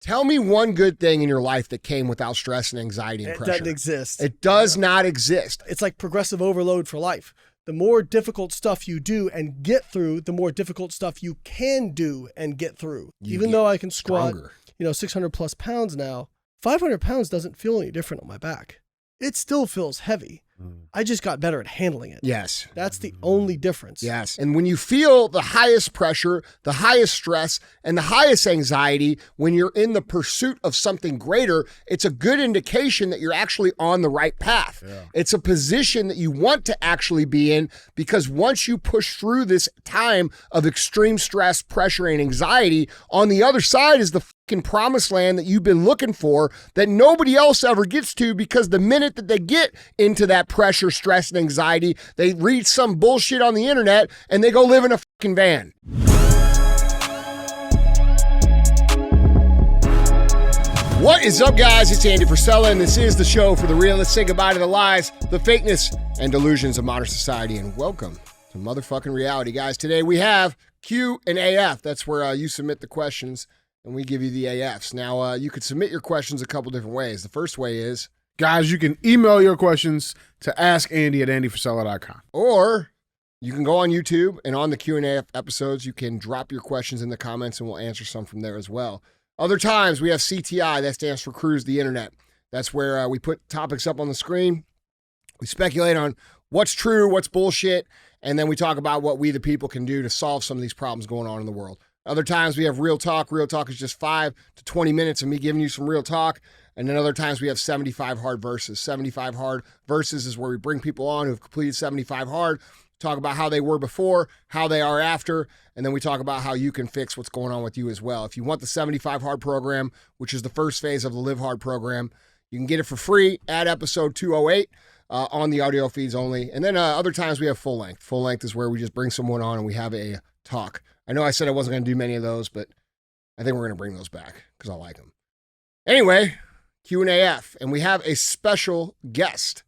Tell me one good thing in your life that came without stress and anxiety and pressure. It doesn't exist. It does not exist. It's like progressive overload for life. The more difficult stuff you do and get through, the more difficult stuff you can do and get through. Even though I can squat, 600 plus pounds now, 500 pounds doesn't feel any different on my back. It still feels heavy. I just got better at handling it. Yes. That's the only difference. Yes. And when you feel the highest pressure, the highest stress, and the highest anxiety, when you're in the pursuit of something greater, it's a good indication that you're actually on the right path. Yeah. It's a position that you want to actually be in, because once you push through this time of extreme stress, pressure, and anxiety, on the other side is the fucking promised land that you've been looking for that nobody else ever gets to, because the minute that they get into that pressure, stress, and anxiety, they read some bullshit on the internet and they go live in a fucking van. What is up, guys? It's Andy Frisella, and this is the show for the real. Let's say goodbye to the lies, the fakeness, and delusions of modern society, and welcome to motherfucking reality, guys. Today we have Q&AF. That's where you submit the questions and we give you the AFs. Now, you could submit your questions a couple different ways. The first way is, guys, you can email your questions to askandy@andyfrisella.com. Or you can go on YouTube, and on the Q&AF episodes, you can drop your questions in the comments and we'll answer some from there as well. Other times, we have CTI. That stands for Cruise the Internet. That's where we put topics up on the screen. We speculate on what's true, what's bullshit, and then we talk about what we, the people, can do to solve some of these problems going on in the world. Other times, we have Real Talk. Real Talk is just 5 to 20 minutes of me giving you some real talk. And then other times we have 75 hard verses. 75 hard verses is where we bring people on who've completed 75 hard, talk about how they were before, how they are after, and then we talk about how you can fix what's going on with you as well. If you want the 75 hard program, which is the first phase of the Live Hard program, you can get it for free at episode 208 on the audio feeds only. And then other times we have full length. Full length is where we just bring someone on and we have a talk. I know I said I wasn't going to do many of those, but I think we're going to bring those back because I like them. Anyway, Q&AF, and we have a special guest.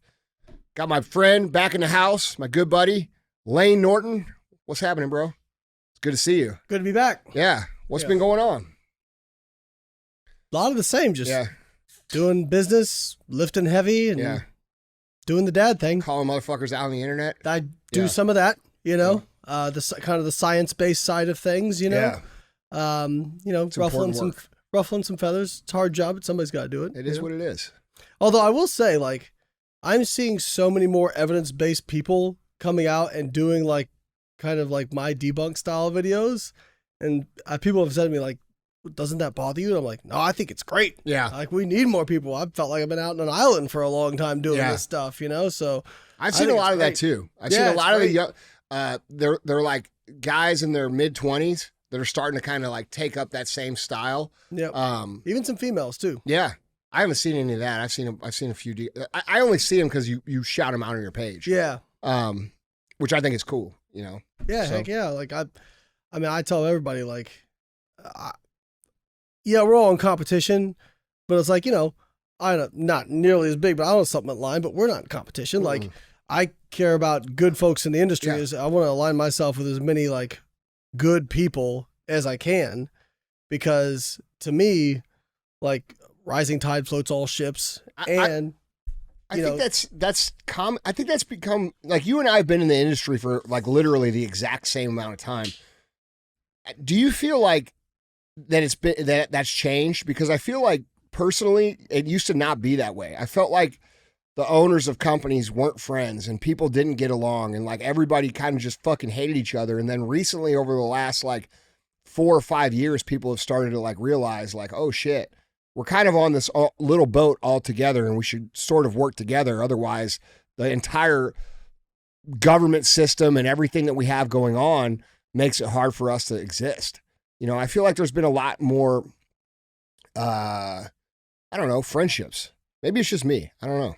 Got my friend back in the house, my good buddy, Layne Norton. What's happening, bro? It's good to see you. Good to be back. Yeah. What's been going on? A lot of the same, just doing business, lifting heavy, and doing the dad thing. Calling motherfuckers out on the internet. I do some of that, the kind of the science-based side of things, ruffling some feathers. It's a hard job, but somebody's got to do it. It is what it is. Although I will say, I'm seeing so many more evidence-based people coming out and doing kind of my debunk style videos. And people have said to me, doesn't that bother you? And I'm like, no, I think it's great. Yeah. We need more people. I felt like I've been out on an island for a long time doing this stuff, so. I've seen a lot of that too. I've seen a lot of the young, they're like guys in their mid-20s that are starting to kind of take up that same style. Yeah. Even some females too. Yeah. I haven't seen any of that. I've seen a few. I only see them because you shout them out on your page. Yeah. Which I think is cool, Yeah, so. Heck yeah. I tell everybody we're all in competition, but it's I'm not nearly as big, but I don't supplement line, but we're not in competition. I care about good folks in the industry. I want to align myself with as many good people as I can, because to me, rising tide floats all ships. And I think that's common. I think that's become you and I have been in the industry for literally the exact same amount of time. Do you feel that it's been that's changed? Because I feel personally, it used to not be that way. I felt like the owners of companies weren't friends and people didn't get along and everybody kind of just fucking hated each other. And then recently, over the last 4 or 5 years, people have started to realize oh shit, we're kind of on this little boat all together and we should sort of work together. Otherwise, the entire government system and everything that we have going on makes it hard for us to exist. I feel like there's been a lot more, friendships. Maybe it's just me. I don't know.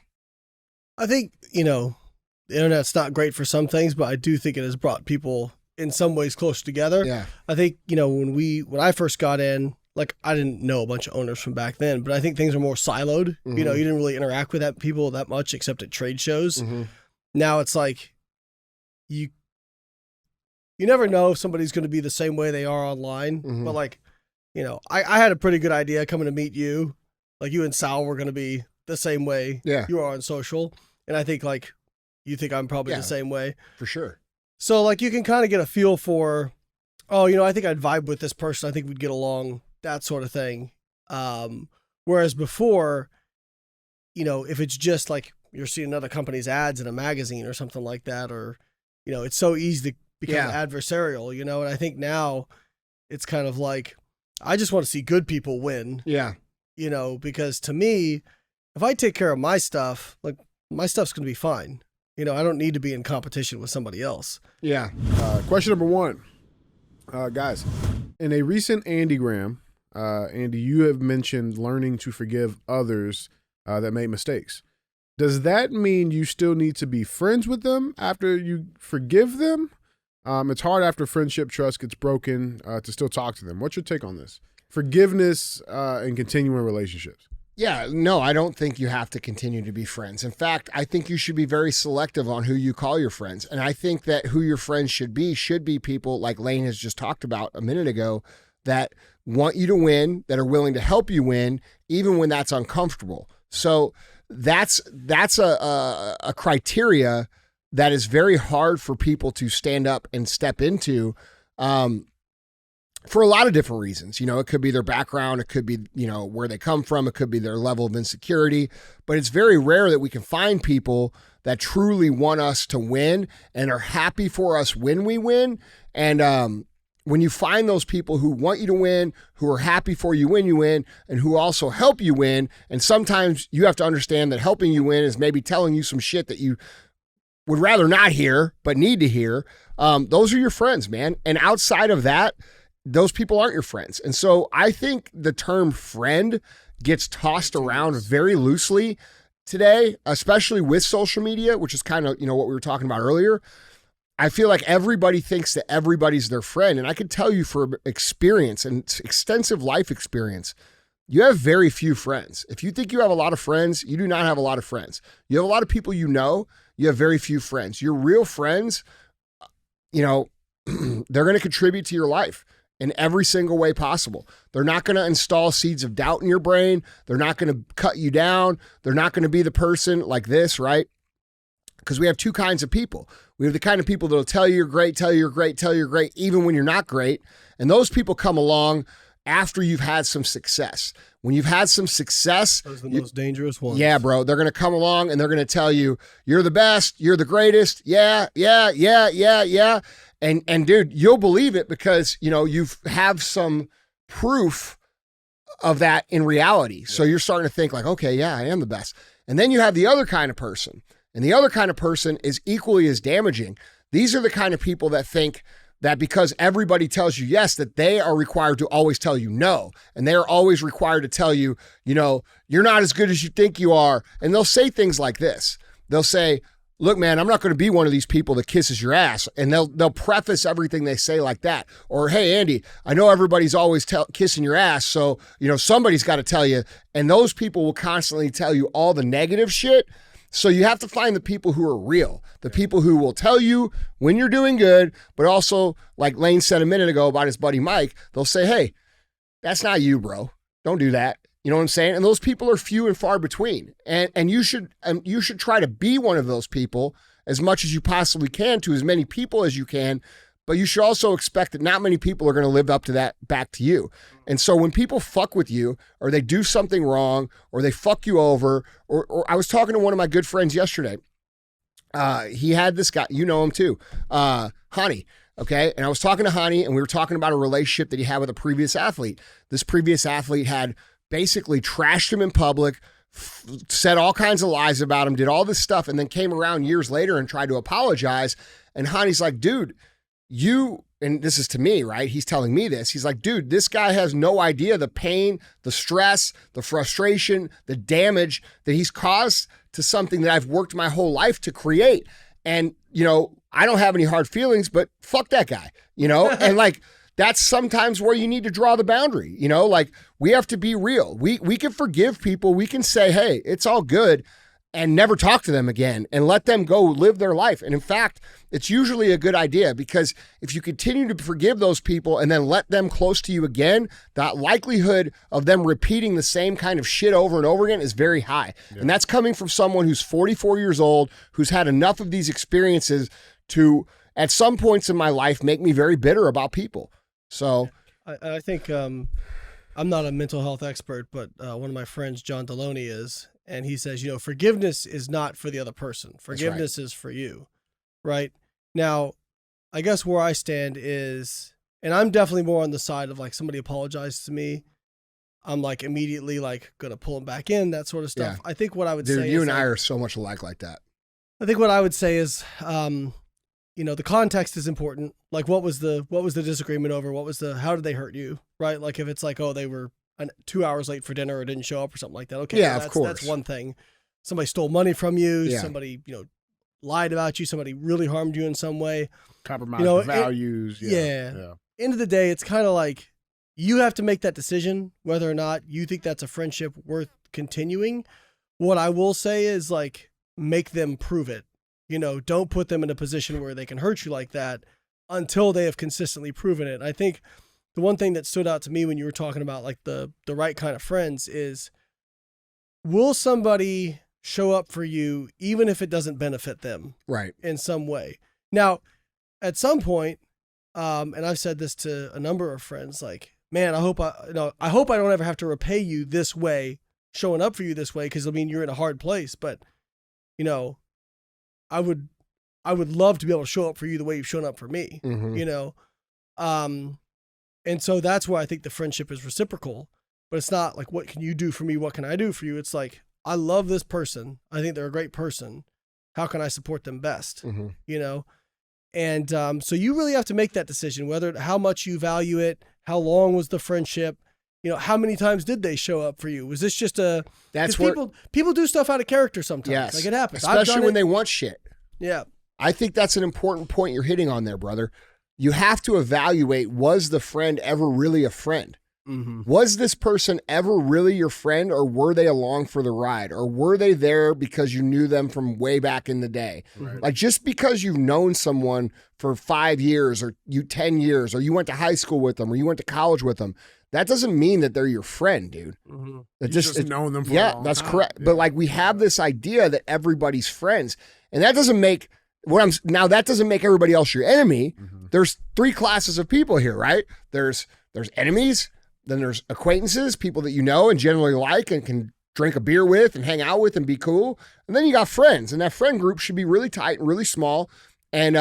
I think, the internet's not great for some things, but I do think it has brought people in some ways closer together. Yeah. I think, when I first got in, I didn't know a bunch of owners from back then, but I think things are more siloed. Mm-hmm. You didn't really interact with people that much except at trade shows. Mm-hmm. Now it's you never know if somebody's going to be the same way they are online, mm-hmm. but I had a pretty good idea coming to meet you. Like you and Sal were going to be the same way you are on social. And I think like you think I'm probably the same way. For sure. So like you can kind of get a feel for, I think I'd vibe with this person. I think we'd get along, that sort of thing. Whereas before, if it's just like you're seeing another company's ads in a magazine or something like that, or, it's so easy to become adversarial, and I think now it's kind of like, I just want to see good people win. Yeah. Because to me, if I take care of my stuff, like my stuff's going to be fine. I don't need to be in competition with somebody else. Yeah. Question number 1. Guys, in a recent Andygram, Andy, you have mentioned learning to forgive others that made mistakes. Does that mean you still need to be friends with them after you forgive them? It's hard after friendship trust gets broken to still talk to them. What's your take on this? Forgiveness and continuing relationships. Yeah, no, I don't think you have to continue to be friends. In fact, I think you should be very selective on who you call your friends. And I think that who your friends should be people like Layne has just talked about a minute ago that want you to win, that are willing to help you win, even when that's uncomfortable. So that's a criteria that is very hard for people to stand up and step into for a lot of different reasons. It could be their background, it could be, where they come from, it could be their level of insecurity, but it's very rare that we can find people that truly want us to win and are happy for us when we win. And when you find those people who want you to win, who are happy for you when you win, and who also help you win, and sometimes you have to understand that helping you win is maybe telling you some shit that you would rather not hear, but need to hear, those are your friends, man. And outside of that, those people aren't your friends. And so I think the term friend gets tossed around very loosely today, especially with social media, which is kind of, what we were talking about earlier. I feel like everybody thinks that everybody's their friend. And I can tell you from experience and extensive life experience, you have very few friends. If you think you have a lot of friends, you do not have a lot of friends. You have a lot of people you have very few friends. Your real friends, they're going to contribute to your life in every single way possible. They're not going to install seeds of doubt in your brain. They're not going to cut you down. They're not going to be the person like this, right? Because we have two kinds of people. We have the kind of people that'll tell you you're great, tell you you're great, tell you you're great, even when you're not great. And those people come along after you've had some success. When you've had some success, those are the most dangerous ones. Yeah, bro. They're going to come along and they're going to tell you, you're the best, you're the greatest. Yeah. And dude, you'll believe it because, you have some proof of that in reality. So you're starting to think like, okay, yeah, I am the best. And then you have the other kind of person. And the other kind of person is equally as damaging. These are the kind of people that think that because everybody tells you yes, that they are required to always tell you no. And they are always required to tell you, you're not as good as you think you are. And they'll say things like this. They'll say, look, man, I'm not going to be one of these people that kisses your ass. And they'll preface everything they say like that. Or, hey, Andy, I know everybody's always kissing your ass. So, somebody's got to tell you. And those people will constantly tell you all the negative shit. So you have to find the people who are real, the people who will tell you when you're doing good, but also, like Layne said a minute ago about his buddy Mike, they'll say, hey, that's not you, bro. Don't do that. You know what I'm saying? And those people are few and far between. And you should try to be one of those people as much as you possibly can to as many people as you can. But you should also expect that not many people are going to live up to that back to you. And so when people fuck with you or they do something wrong or they fuck you over, or I was talking to one of my good friends yesterday. He had this guy, you know him too, Honey. Okay. And I was talking to Honey and we were talking about a relationship that he had with a previous athlete. This previous athlete had basically trashed him in public, said all kinds of lies about him, did all this stuff, and then came around years later and tried to apologize. And Honey's like, dude, and this is to me, right? He's telling me this. He's like, dude, this guy has no idea the pain, the stress, the frustration, the damage that he's caused to something that I've worked my whole life to create. And, I don't have any hard feelings, but fuck that guy, and like, that's sometimes where you need to draw the boundary, like we have to be real. We can forgive people. We can say, hey, it's all good. and never talk to them again and let them go live their life. And in fact, it's usually a good idea, because if you continue to forgive those people and then let them close to you again, that likelihood of them repeating the same kind of shit over and over again is very high. Yeah. And that's coming from someone who's 44 years old, who's had enough of these experiences to, at some points in my life, make me very bitter about people. So I think I'm not a mental health expert, but one of my friends, John Deloney, is. And he says, forgiveness is not for the other person. Forgiveness is for you, right? Now, I guess where I stand is, and I'm definitely more on the side of like somebody apologized to me, I'm like immediately like going to pull them back in, that sort of stuff. Yeah. I think what I would say you is and I are so much alike like that. I think what I would say is, the context is important. Like what was the disagreement over? How did they hurt you? Right? Like if it's like, oh, they were 2 hours late for dinner or didn't show up or something like that. Okay. Yeah, of course. That's one thing. Somebody stole money from you. Yeah. Somebody, lied about you. Somebody really harmed you in some way. Compromised values. Yeah. End of the day, it's kind of like you have to make that decision whether or not you think that's a friendship worth continuing. What I will say is like, make them prove it. Don't put them in a position where they can hurt you like that until they have consistently proven it. I think the one thing that stood out to me when you were talking about like the right kind of friends is, will somebody show up for you even if it doesn't benefit them, right, in some way? Now, at some point, and I've said this to a number of friends, like, man, I hope I don't ever have to repay you this way, showing up for you this way, because you're in a hard place. But I would love to be able to show up for you the way you've shown up for me. Mm-hmm. And so that's where I think the friendship is reciprocal, but it's not like, what can you do for me? What can I do for you? It's like, I love this person. I think they're a great person. How can I support them best? Mm-hmm. And so you really have to make that decision, how much you value it, how long was the friendship, how many times did they show up for you? Was this just people do stuff out of character sometimes. Yes. Like it happens. Especially when they want shit. Yeah. I think that's an important point you're hitting on there, brother. You have to evaluate, was the friend ever really a friend? Mm-hmm. Was this person ever really your friend, or were they along for the ride? Or were they there because you knew them from way back in the day? Right. Like just because you've known someone for 5 years or 10 years, or you went to high school with them or you went to college with them, that doesn't mean that they're your friend, dude. Mm-hmm. You've just known them for a long that's time. correct. Yeah. But like we have this idea that everybody's friends, and that doesn't make that doesn't make everybody else your enemy. Mm-hmm. There's 3 classes of people here, right? There's enemies, then there's acquaintances, people that you know and generally like and can drink a beer with and hang out with and be cool. And then you got friends, and that friend group should be really tight and really small. And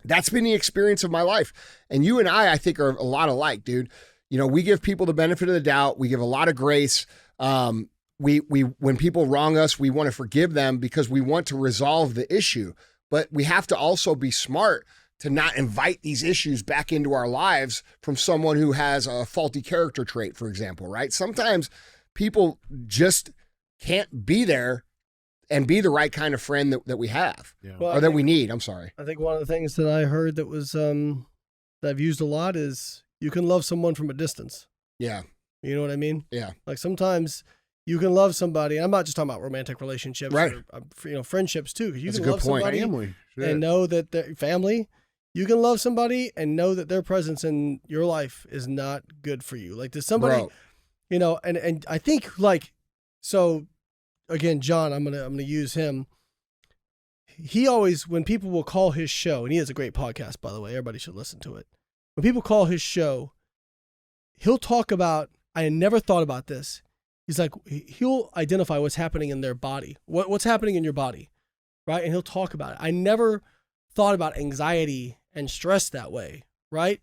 that's been the experience of my life. And you and I think, are a lot alike, dude. We give people the benefit of the doubt. We give a lot of grace. We when people wrong us, we want to forgive them because we want to resolve the issue. But we have to also be smart to not invite these issues back into our lives from someone who has a faulty character trait, for example, right? Sometimes people just can't be there and be the right kind of friend that we have, or that we need. I'm sorry. I think one of the things that I heard that was that I've used a lot is you can love someone from a distance. Yeah. You know what I mean? Yeah. Like sometimes you can love somebody. I'm not just talking about romantic relationships, right? Or, friendships too. You That's can a good love point. somebody Family. Sure. and know that they're family. You can love somebody and know that their presence in your life is not good for you. Like there's somebody, and I think like, so again, John, I'm gonna use him. He always, when people will call his show, and he has a great podcast, by the way, everybody should listen to it. When people call his show, he'll talk about, I never thought about this. He's like, he'll identify what's happening in their body, what's happening in your body, right? And he'll talk about it. I never thought about anxiety and stress that way, right?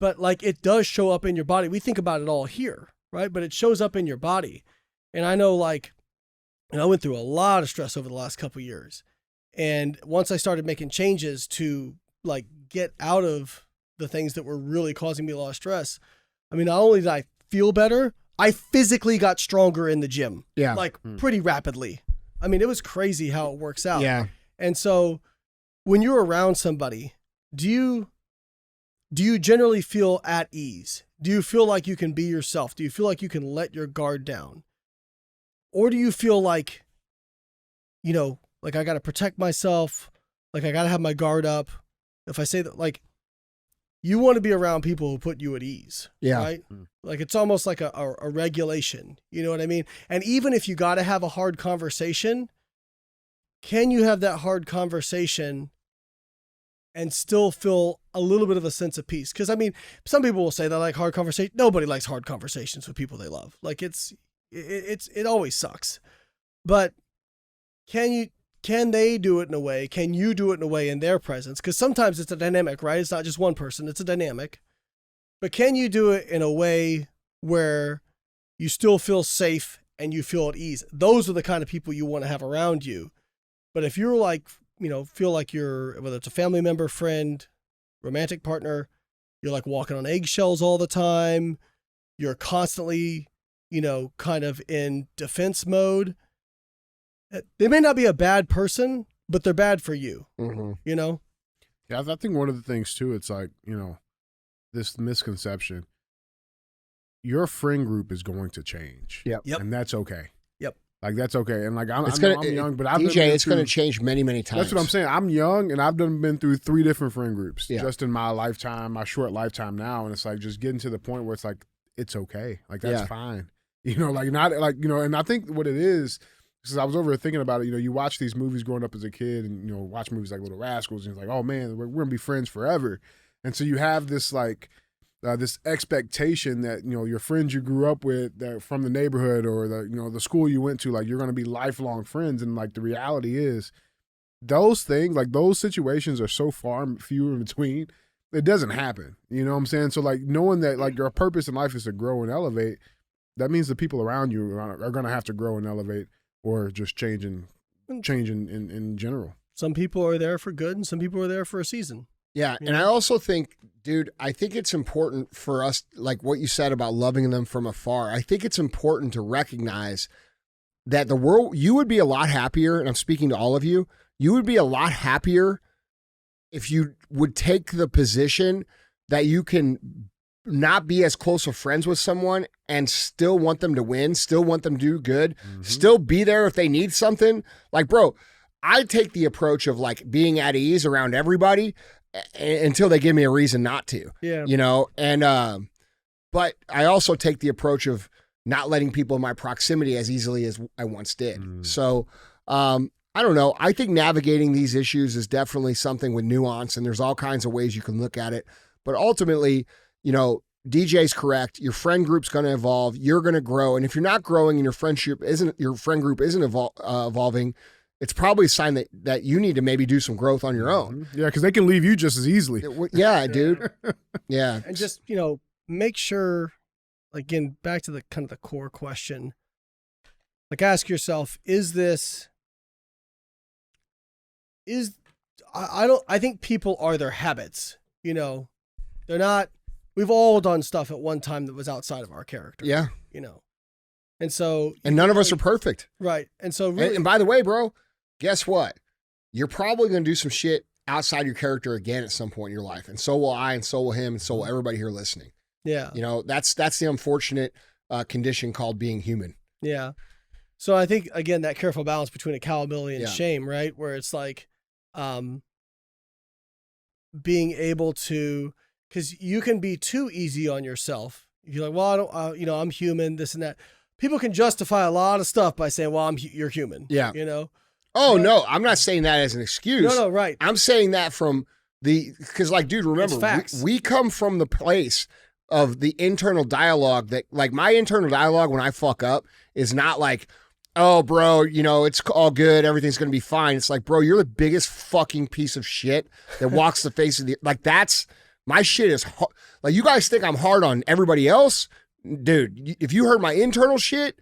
But like it does show up in your body. We think about it all here, right? But it shows up in your body. And I know like, and I went through a lot of stress over the last couple of years. And once I started making changes to like get out of the things that were really causing me a lot of stress, not only did I feel better, I physically got stronger in the gym. Yeah. Like pretty rapidly. It was crazy how it works out. Yeah. And so when you're around somebody, do you generally feel at ease? Do you feel like you can be yourself? Do you feel like you can let your guard down? Or do you feel like like I got to protect myself. Like I got to have my guard up. If I say that, like, you want to be around people who put you at ease. Yeah. Right. Like it's almost like a regulation. You know what I mean? And even if you got to have a hard conversation, can you have that hard conversation and still feel a little bit of a sense of peace? Because I mean, some people will say they like hard conversation. Nobody likes hard conversations with people they love. Like it always sucks. But can they do it in a way? Can you do it in a way in their presence? Because sometimes it's a dynamic, right? It's not just one person. It's a dynamic. But can you do it in a way where you still feel safe and you feel at ease? Those are the kind of people you want to have around you. But if you're like, feel like you're, whether it's a family member, friend, romantic partner, you're like walking on eggshells all the time. You're constantly, kind of in defense mode. They may not be a bad person, but they're bad for you, Yeah, I think one of the things too, it's like, this misconception, your friend group is going to change. Yep. And that's okay. Yep. Like, that's okay. And like, I'm young, but it's going to change many, many times. That's what I'm saying. I'm young and I've been through 3 different friend groups just in my lifetime, my short lifetime now. And it's like, just getting to the point where it's like, it's okay. Like, that's fine. Like not like, and I think what it is, because I was over thinking about it, you watch these movies growing up as a kid and, watch movies like Little Rascals and it's like, oh man, we're going to be friends forever. And so you have this like, this expectation that, your friends you grew up with that from the neighborhood or the school you went to, like you're going to be lifelong friends. And like the reality is those things, like those situations are so far few in between. It doesn't happen. You know what I'm saying? So like knowing that like your purpose in life is to grow and elevate, that means the people around you are going to have to grow and elevate. Or just changing in general. Some people are there for good and some people are there for a season. Yeah. And I also think, dude, I think it's important for us, like what you said about loving them from afar. I think it's important to recognize that the world, you would be a lot happier, and I'm speaking to all of you, you would be a lot happier if you would take the position that you can not be as close of friends with someone and still want them to win, still want them to do good, still be there if they need something. Like, bro, I take the approach of like being at ease around everybody until they give me a reason not to. Yeah. And but I also take the approach of not letting people in my proximity as easily as I once did. So I don't know. I think navigating these issues is definitely something with nuance, and there's all kinds of ways you can look at it. But ultimately, DJ's correct. Your friend group's going to evolve. You're going to grow. And if you're not growing and your friend group isn't evolving, it's probably a sign that you need to maybe do some growth on your own. Yeah, because they can leave you just as easily. Yeah, dude. Yeah. And just, make sure, again, back to the kind of the core question, like ask yourself, I think people are their habits, they're not, we've all done stuff at one time that was outside of our character. Yeah. And so. And none of us are perfect. Right. And so really. And by the way, bro, guess what? You're probably going to do some shit outside your character again at some point in your life. And so will I, and so will him, and so will everybody here listening. Yeah. That's the unfortunate condition called being human. Yeah. So I think, again, that careful balance between accountability and shame, right? Where it's like being able to, because you can be too easy on yourself. You're like, well, I don't, I'm human, this and that. People can justify a lot of stuff by saying, well, you're human. Yeah. Oh, no, I'm not saying that as an excuse. No, right. I'm saying that from because like, dude, remember, we come from the place of the internal dialogue that, like, my internal dialogue when I fuck up is not like, oh, bro, it's all good, everything's going to be fine. It's like, bro, you're the biggest fucking piece of shit that walks the face of the, like, that's, my shit is, like, you guys think I'm hard on everybody else? Dude, if you heard my internal shit,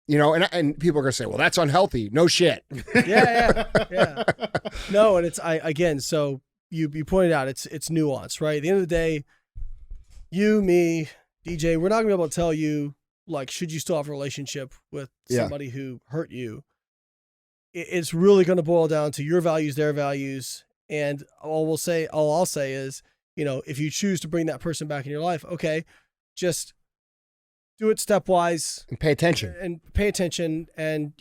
and people are going to say, well, that's unhealthy. No shit. Yeah. No, and it's, so you pointed out it's nuance, right? At the end of the day, you, me, DJ, we're not going to be able to tell you, like, should you still have a relationship with somebody who hurt you? It's really going to boil down to your values, their values. And all I'll say is, if you choose to bring that person back in your life, okay, just do it stepwise and pay attention and,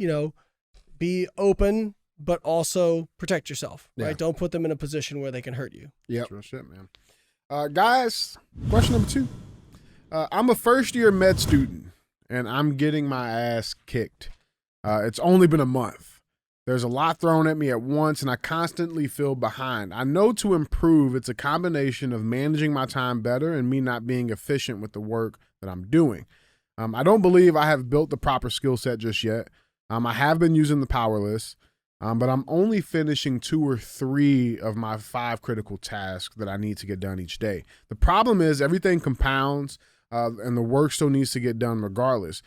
be open but also protect yourself, Yeah. right? Don't put them in a position where they can hurt you. Yep. Real shit, man. Guys, question number 2. I'm a first-year med student, and I'm getting my ass kicked. It's only been a month. There's a lot thrown at me at once, and I constantly feel behind. I know to improve, it's a combination of managing my time better and me not being efficient with the work that I'm doing. I don't believe I have built the proper skill set just yet. I have been using the power list, but I'm only finishing 2 or 3 of my 5 critical tasks that I need to get done each day. The problem is everything compounds, and the work still needs to get done regardless.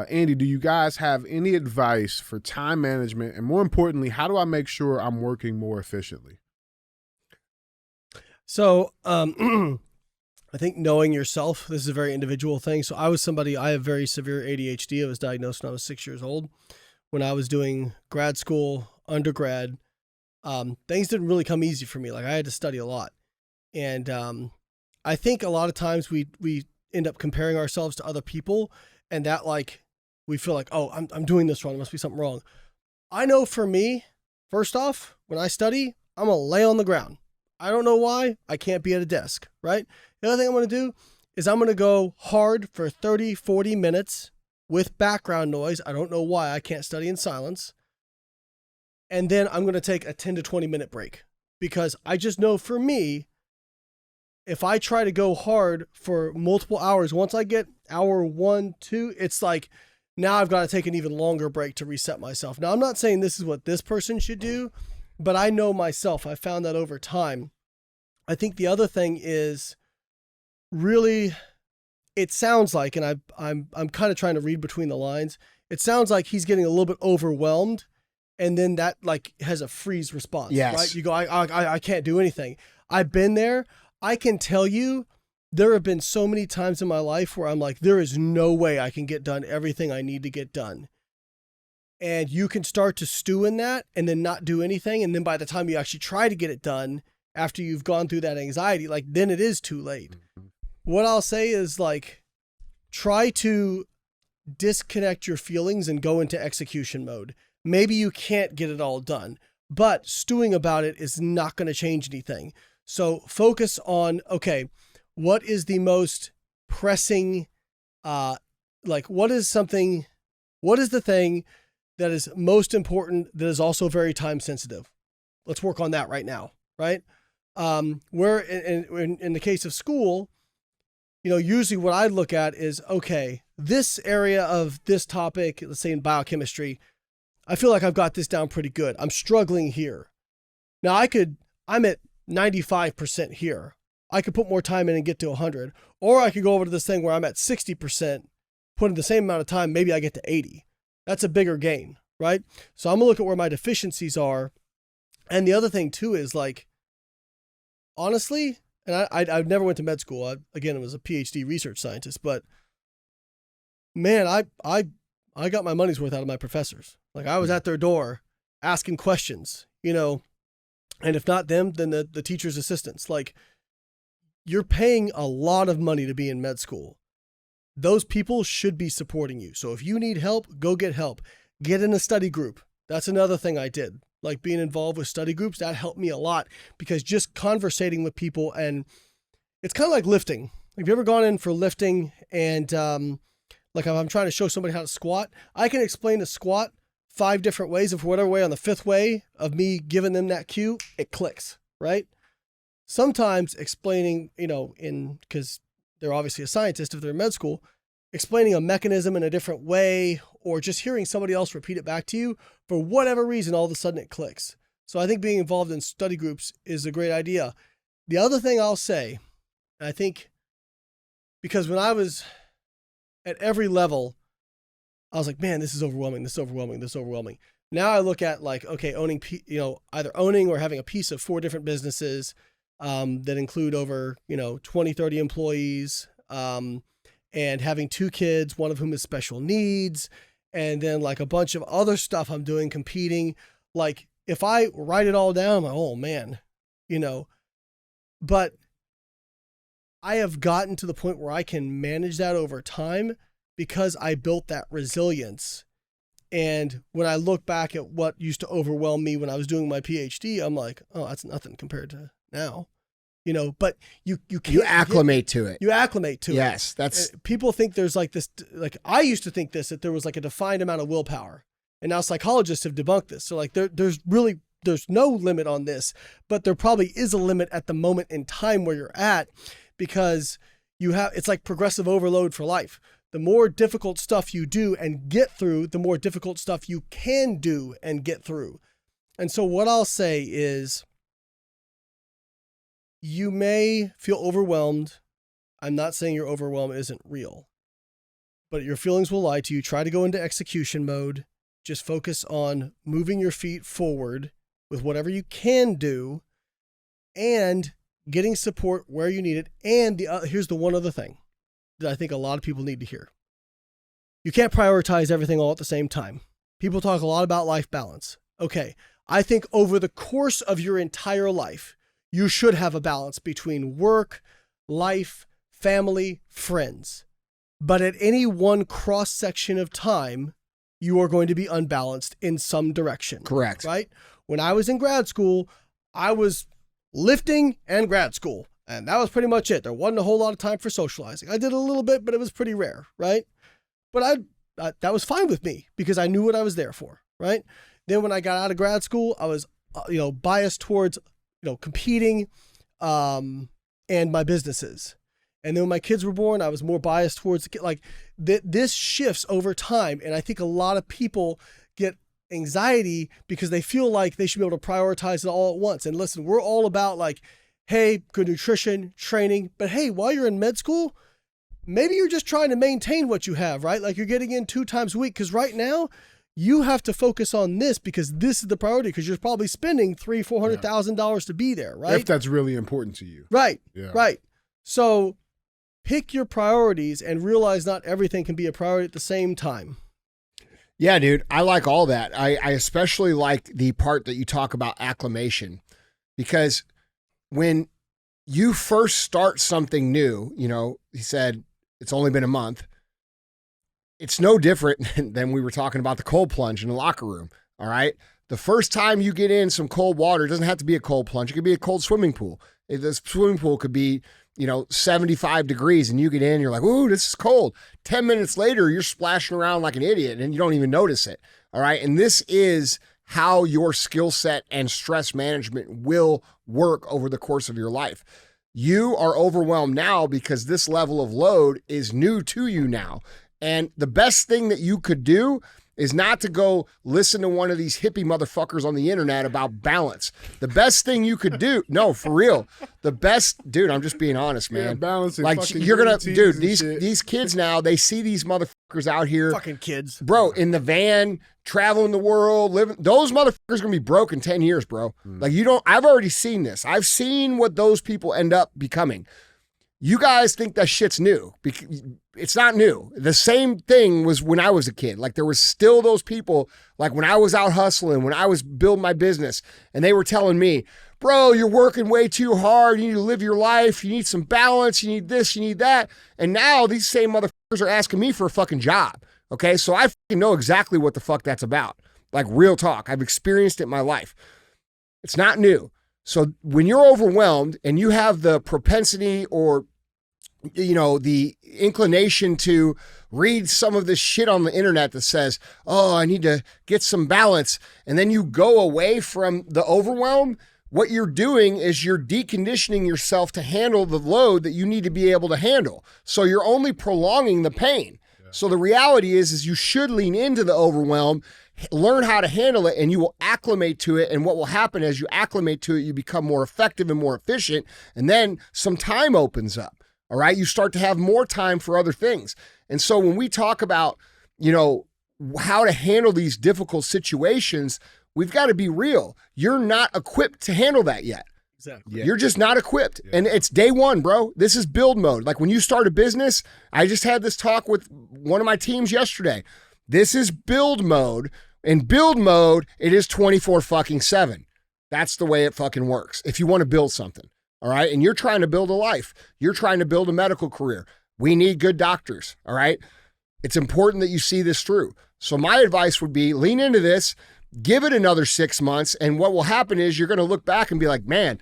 Andy, do you guys have any advice for time management? And more importantly, how do I make sure I'm working more efficiently? So I think knowing yourself, this is a very individual thing. So I have very severe ADHD. I was diagnosed when I was 6 years old. When I was doing grad school, undergrad, things didn't really come easy for me. Like I had to study a lot. And I think a lot of times we end up comparing ourselves to other people, and that like, we feel like, oh, I'm doing this wrong. There must be something wrong. I know for me, first off, when I study, I'm going to lay on the ground. I don't know why. I can't be at a desk, right? The other thing I'm going to do is I'm going to go hard for 30, 40 minutes with background noise. I don't know why I can't study in silence. And then I'm going to take a 10 to 20 minute break, because I just know for me, if I try to go hard for multiple hours, once I get hour 1, 2, it's like, now I've got to take an even longer break to reset myself. Now, I'm not saying this is what this person should do, but I know myself. I found that over time. I think the other thing is really, it sounds like, and I'm kind of trying to read between the lines. It sounds like he's getting a little bit overwhelmed, and then that like has a freeze response. Yes. Right? You go, I can't do anything. I've been there. I can tell you, there have been so many times in my life where I'm like, there is no way I can get done everything I need to get done. And you can start to stew in that and then not do anything. And then by the time you actually try to get it done, after you've gone through that anxiety, like then it is too late. What I'll say is like, try to disconnect your feelings and go into execution mode. Maybe you can't get it all done, but stewing about it is not going to change anything. So focus on, okay, what is the most pressing, what is the thing that is most important that is also very time sensitive? Let's work on that right now, right? Where in the case of school, usually what I look at is, okay, this area of this topic, let's say in biochemistry, I feel like I've got this down pretty good. I'm struggling here. Now I'm at 95% here. I could put more time in and get to 100, or I could go over to this thing where I'm at 60%, put in the same amount of time, maybe I get to 80. That's a bigger gain, right? So I'm gonna look at where my deficiencies are. And the other thing too is like, honestly, and I never went to med school. I was a PhD research scientist, but man, I got my money's worth out of my professors. Like I was at their door asking questions, and if not them, then the teacher's assistants. Like, you're paying a lot of money to be in med school. Those people should be supporting you. So if you need help, go get help. Get in a study group. That's another thing I did. Like being involved with study groups, that helped me a lot, because just conversating with people, and it's kind of like lifting. Have you ever gone in for lifting and like if I'm trying to show somebody how to squat, I can explain the squat 5 different ways, and for whatever way, on the 5th way of me giving them that cue, it clicks, right? Sometimes explaining, because they're obviously a scientist if they're in med school, explaining a mechanism in a different way, or just hearing somebody else repeat it back to you, for whatever reason, all of a sudden it clicks. So I think being involved in study groups is a great idea. The other thing I'll say, I think, because when I was at every level, I was like, man, this is overwhelming. This is overwhelming. This is overwhelming. Now I look at like, okay, owning, either owning or having a piece of 4 different businesses that include over, 20, 30 employees, and having 2 kids, one of whom is special needs, and then like a bunch of other stuff I'm doing, competing. Like if I write it all down, I'm like, oh man, but I have gotten to the point where I can manage that over time, because I built that resilience. And when I look back at what used to overwhelm me when I was doing my PhD, I'm like, oh, that's nothing compared to now. But you can't. You acclimate to it. You acclimate to it. Yes, that's. People think there's like this, like I used to think that there was like a defined amount of willpower. And now psychologists have debunked this. So like there's no limit on this, but there probably is a limit at the moment in time where you're at, because it's like progressive overload for life. The more difficult stuff you do and get through, the more difficult stuff you can do and get through. And so what I'll say is, you may feel overwhelmed. I'm not saying your overwhelm isn't real, but your feelings will lie to you. Try to go into execution mode. Just focus on moving your feet forward with whatever you can do and getting support where you need it. And here's the one other thing that I think a lot of people need to hear. You can't prioritize everything all at the same time. People talk a lot about life balance. Okay, I think over the course of your entire life, you should have a balance between work, life, family, friends. But at any one cross section of time, you are going to be unbalanced in some direction. Correct. Right? When I was in grad school, I was lifting and grad school. And that was pretty much it. There wasn't a whole lot of time for socializing. I did a little bit, but it was pretty rare, right? But that was fine with me because I knew what I was there for, right? Then when I got out of grad school, I was, biased towards, competing, and my businesses. And then when my kids were born, I was more biased towards this shifts over time. And I think a lot of people get anxiety because they feel like they should be able to prioritize it all at once. And listen, we're all about like, hey, good nutrition, training. But hey, while you're in med school, maybe you're just trying to maintain what you have, right? Like you're getting in 2 times a week. Because right now, you have to focus on this because this is the priority, because you're probably spending $300,000-$400,000 to be there, right? If that's really important to you. Right, yeah. Right. So pick your priorities and realize not everything can be a priority at the same time. Yeah, dude, I like all that. I especially like the part that you talk about acclimation, because when you first start something new, he said it's only been a month. It's no different than we were talking about the cold plunge in the locker room. All right. The first time you get in some cold water, it doesn't have to be a cold plunge. It could be a cold swimming pool. The swimming pool could be, 75 degrees and you get in, you're like, ooh, this is cold. 10 minutes later, you're splashing around like an idiot and you don't even notice it. All right. And this is how your skill set and stress management will work over the course of your life. You are overwhelmed now because this level of load is new to you now. And the best thing that you could do is not to go listen to one of these hippie motherfuckers on the internet about balance. The best thing you could do, no, for real. The best, dude, I'm just being honest, man. Yeah, balancing like you're gonna, dude, these kids now, they see these motherfuckers out here. Fucking kids. Bro, in the van, traveling the world, living, those motherfuckers are gonna be broke in 10 years, bro. Like I've already seen this. I've seen what those people end up becoming. You guys think that shit's new. It's not new. The same thing was when I was a kid. Like there was still those people, like when I was out hustling, when I was building my business, and they were telling me, bro, you're working way too hard. You need to live your life. You need some balance. You need this, you need that. And now these same motherfuckers are asking me for a fucking job. Okay. So I fucking know exactly what the fuck that's about. Like real talk. I've experienced it in my life. It's not new. So when you're overwhelmed and you have the propensity or the inclination to read some of this shit on the internet that says, oh, I need to get some balance. And then you go away from the overwhelm. What you're doing is you're deconditioning yourself to handle the load that you need to be able to handle. So you're only prolonging the pain. Yeah. So the reality is you should lean into the overwhelm, learn how to handle it, and you will acclimate to it. And what will happen as you acclimate to it, you become more effective and more efficient. And then some time opens up. All right. You start to have more time for other things. And so when we talk about, how to handle these difficult situations, we've got to be real. You're not equipped to handle that yet. Exactly. Yeah. You're just not equipped. Yeah. And it's day one, bro. This is build mode. Like when you start a business, I just had this talk with one of my teams yesterday. This is build mode. In build mode, it is 24/7. That's the way it fucking works. If you want to build something. All right. And you're trying to build a life. You're trying to build a medical career. We need good doctors. All right. It's important that you see this through. So my advice would be lean into this, give it another 6 months. And what will happen is you're going to look back and be like, man,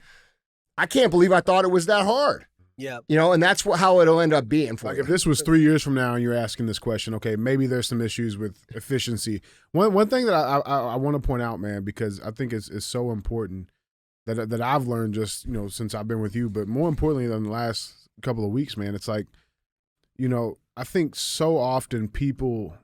I can't believe I thought it was that hard. Yeah. And that's how it'll end up being for Like you. if this was 3 years from now and you're asking this question, okay, maybe there's some issues with efficiency. One thing that I want to point out, man, because I think it's so important that I've learned just, since I've been with you, but more importantly than the last couple of weeks, man, it's like, I think so often people,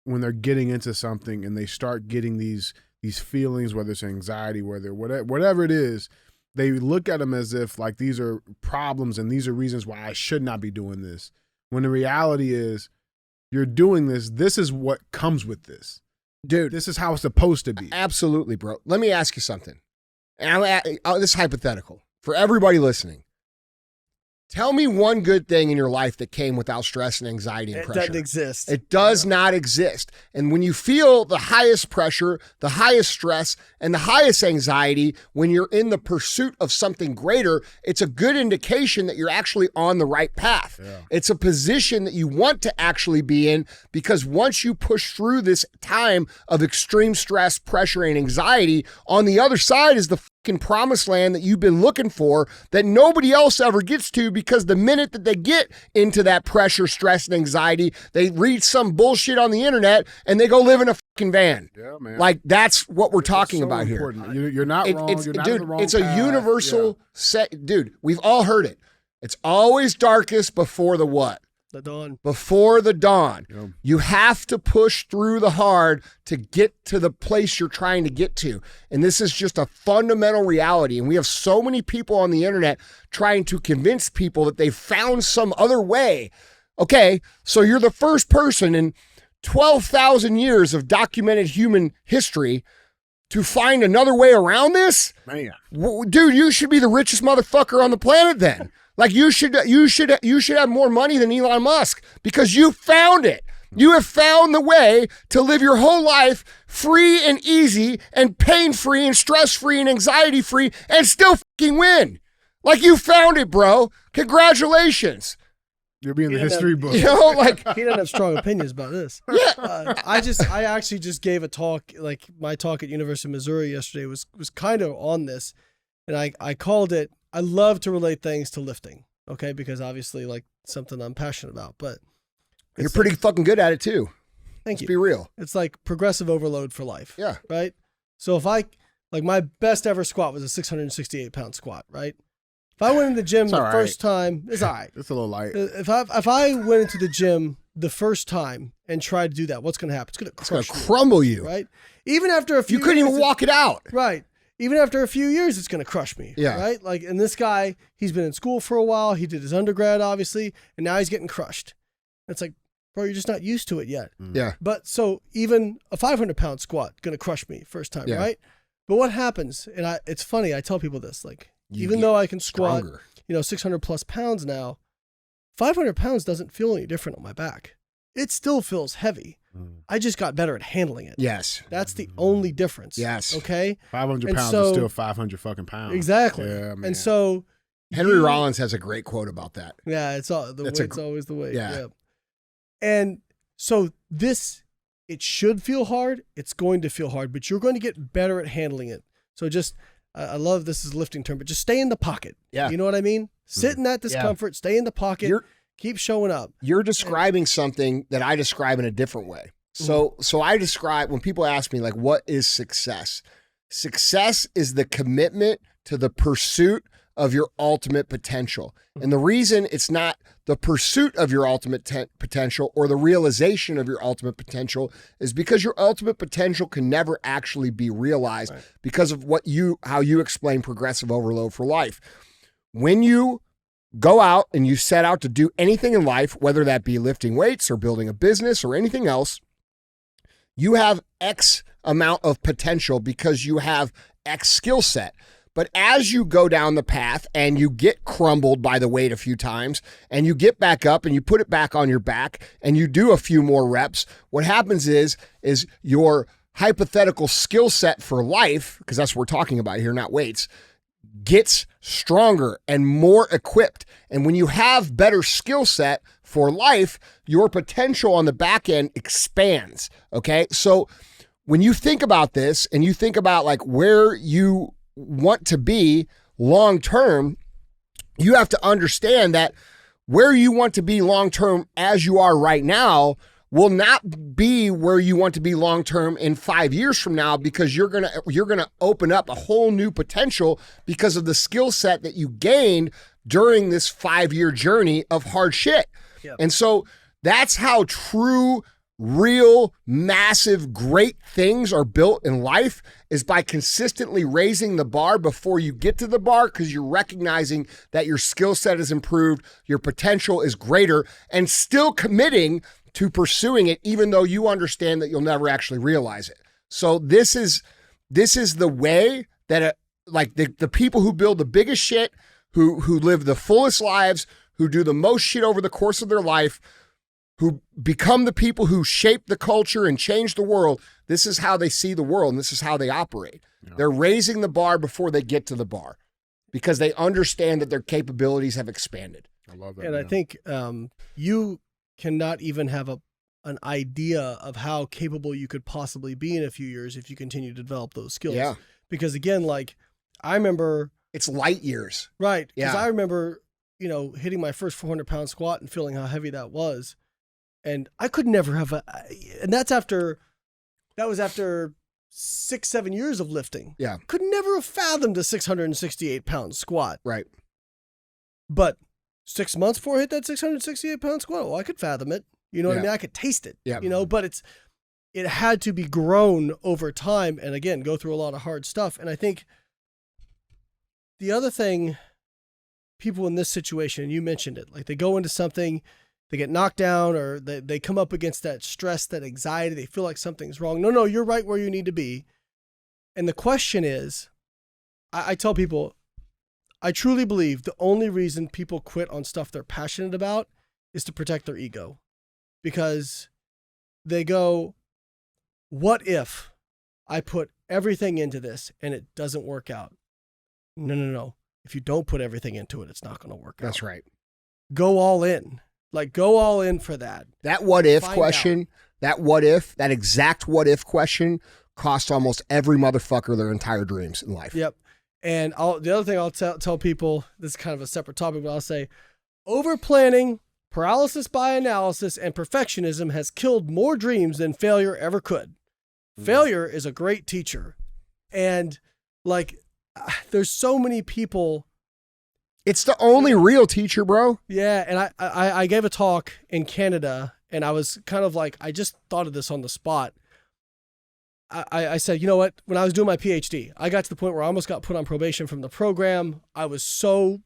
when they're getting into something and they start getting these feelings, whether it's anxiety, whatever it is, they look at them as if like these are problems and these are reasons why I should not be doing this. When the reality is you're doing this. This is what comes with this. Dude, This is how it's supposed to be. absolutely, bro. Let me ask you something. And this is hypothetical for everybody listening. Tell me one good thing in your life that came without stress and anxiety and It pressure. doesn't exist. It does not exist. And when you feel the highest pressure, the highest stress, and the highest anxiety, when you're in the pursuit of something greater, it's a good indication that you're actually on the right path. Yeah. It's a position that you want to actually be in, because once you push through this time of extreme stress, pressure, and anxiety, on the other side is the fucking promised land that you've been looking for that nobody else ever gets to, because the minute that they get into that pressure, stress, and anxiety, they read some bullshit on the internet and they go live in a fucking van. Yeah, man. Like, that's what we're talking so about important. here. You're not wrong. It's, You're not dude, in the wrong it's a path. universal set. Dude, we've all heard it. It's always darkest before the what? The dawn. Before the dawn. Yeah. You have to push through the hard to get to the place you're trying to get to. And this is just a fundamental reality. And we have so many people on the internet trying to convince people that they've found some other way. Okay, so you're the first person in 12,000 years of documented human history to find another way around this? Man. Dude, you should be the richest motherfucker on the planet then. Like you should have more money than Elon Musk, because you found it. You have found the way to live your whole life free and easy and pain-free and stress-free and anxiety-free and still fucking win. Like, you found it, bro. Congratulations. You'll be in the history book. Like, He doesn't have strong opinions about this. yeah. I actually just gave a talk, like my talk at University of Missouri yesterday was kind of on this, and I called it, I love to relate things to lifting, okay, because obviously like something I'm passionate about, but You're pretty fucking good at it too. thank Let's you. be real. It's like progressive overload for life. Yeah. Right. So if I, like my best ever squat was a 668-pound squat, right? If I went in the gym the all right. first time, it's all right. It's a little light. If I went into the gym the first time and tried to do that, what's going to happen? It's going to It's going crush to you, crumble you. right? Even after a few You couldn't years, even walk it out. Right. Even after a few years, it's going to crush me. Yeah. Right. Like, and this guy, he's been in school for a while. He did his undergrad, obviously, and now he's getting crushed. It's like, bro, you're just not used to it yet. Yeah. But so even a 500-pound squat going to crush me first time, Yeah. right? But what happens? And it's funny. I tell people this, like, You even get though I can squat, Stronger. 600 plus pounds now, 500 pounds doesn't feel any different on my back. It still feels heavy. I just got better at handling it. Yes. That's the only difference. Yes. Okay. 500 And pounds so- is still 500 fucking pounds. Exactly. Yeah, man. And so Henry Rollins has a great quote about that. yeah, it's all the That's weight's always the weight. yeah. And so it should feel hard. It's going to feel hard, but you're going to get better at handling it. So just, I love this is a lifting term, but just stay in the pocket. Yeah. You know what I mean? Sit in that discomfort, stay in the pocket, keep showing up. You're describing something that I describe in a different way. So I describe, when people ask me, like, what is success? Success is the commitment to the pursuit of your ultimate potential. And the reason it's not the pursuit of your ultimate potential or the realization of your ultimate potential is because your ultimate potential can never actually be realized because of how you explain progressive overload for life. When you go out and you set out to do anything in life, whether that be lifting weights or building a business or anything else, you have X amount of potential because you have X skill set. But as you go down the path and you get crumbled by the weight a few times and you get back up and you put it back on your back and you do a few more reps, what happens is your hypothetical skill set for life, because that's what we're talking about here, not weights, gets stronger and more equipped. And when you have better skill set for life, your potential on the back end expands. Okay. So when you think about this and you think about like where you want to be long term, you have to understand that where you want to be long term as you are right now will not be where you want to be long term in 5 years from now, because you're gonna open up a whole new potential because of the skill set that you gained during this 5-year journey of hard shit. Yep. And so that's how true, real, massive, great things are built in life, is by consistently raising the bar before you get to the bar, because you're recognizing that your skill set is improved, your potential is greater, and still committing to pursuing it, even though you understand that you'll never actually realize it. So this is the way that the people who build the biggest shit, who live the fullest lives, who do the most shit over the course of their life, who become the people who shape the culture and change the world, this is how they see the world, and this is how they operate. Yeah. They're raising the bar before they get to the bar, because they understand that their capabilities have expanded. I love that. And I think you cannot even have an idea of how capable you could possibly be in a few years if you continue to develop those skills. Yeah. Because again, like I remember, it's light years. Right. Because Yeah. I remember, hitting my first 400-pound squat and feeling how heavy that was. And I could never have and that was after 6-7 years of lifting. Yeah. Could never have fathomed a 668-pound squat. Right. But 6 months before I hit that 668-pound squat, I could fathom it. You know what I mean? I could taste it. Yeah. But it had to be grown over time, and again, go through a lot of hard stuff. And I think the other thing, people in this situation, and you mentioned it, like they go into something, they get knocked down, or they come up against that stress, that anxiety, they feel like something's wrong. No, you're right where you need to be. And the question is, I tell people, I truly believe the only reason people quit on stuff they're passionate about is to protect their ego. Because they go, what if I put everything into this and it doesn't work out? No. If you don't put everything into it, it's not going to work out. That's right. Go all in. Like, go all in for that. That what if question, that exact what if question costs almost every motherfucker their entire dreams in life. Yep. And the other thing I'll tell people, this is kind of a separate topic, but I'll say, over planning, paralysis by analysis, and perfectionism has killed more dreams than failure ever could. Failure is a great teacher. And there's so many people. It's the only real teacher, bro. Yeah. And I gave a talk in Canada, and I was kind of like, I just thought of this on the spot. I said, you know what? When I was doing my PhD, I got to the point where I almost got put on probation from the program. I was so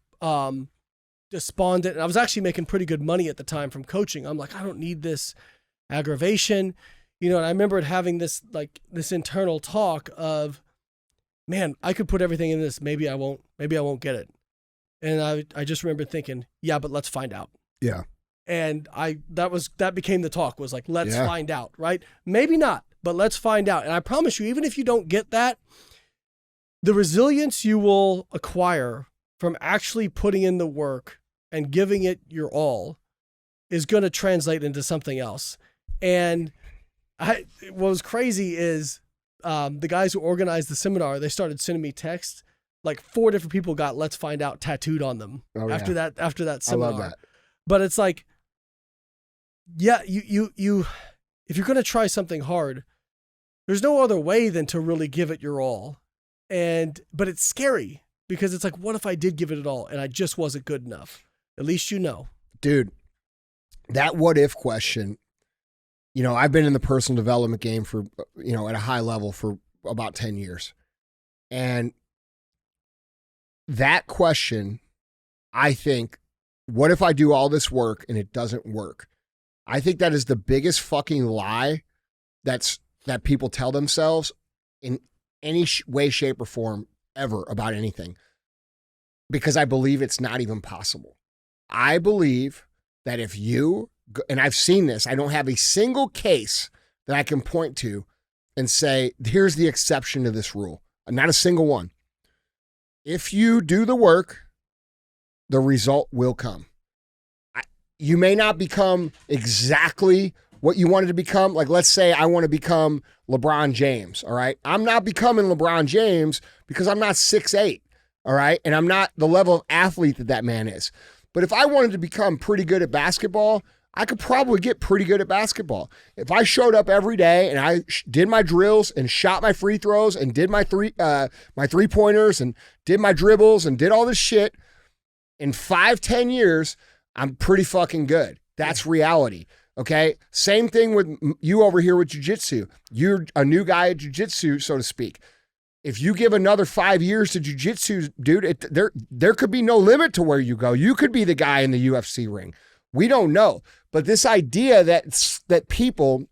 despondent, and I was actually making pretty good money at the time from coaching. I'm like, I don't need this aggravation, and I remember having this internal talk of, man, I could put everything in this. Maybe I won't get it. And I just remember thinking, yeah, but let's find out. Yeah. And that became the talk, was like, let's find out, right? Maybe not, but let's find out. And I promise you, even if you don't get that, the resilience you will acquire from actually putting in the work and giving it your all is going to translate into something else. And what was crazy is the guys who organized the seminar, they started sending me texts. Like 4 different people got "let's find out" tattooed on them after that seminar. I love that. But it's like, yeah, you if you're going to try something hard, there's no other way than to really give it your all. But it's scary, because it's like, what if I did give it all and I just wasn't good enough? At least you know. Dude, that what if question, I've been in the personal development game for, at a high level for about 10 years. And that question, I think, what if I do all this work and it doesn't work? I think that is the biggest fucking lie that people tell themselves in any way, shape, or form ever about anything, because I believe it's not even possible. I believe that if you, and I've seen this, I don't have a single case that I can point to and say, here's the exception to this rule. Not a single one. If you do the work, the result will come. You may not become exactly what you wanted to become. Like, let's say I want to become LeBron James, all right? I'm not becoming LeBron James because I'm not 6'8", all right? And I'm not the level of athlete that man is. But if I wanted to become pretty good at basketball, I could probably get pretty good at basketball. If I showed up every day and I did my drills and shot my free throws and did my three-pointers and did my dribbles and did all this shit, in 5-10 years, I'm pretty fucking good. That's reality. Okay. Same thing with you over here with jiu-jitsu. You're a new guy at jiu-jitsu, so to speak. If you give another 5 years to jiu-jitsu, dude, there could be no limit to where you go. You could be the guy in the UFC ring. We don't know. But this idea that people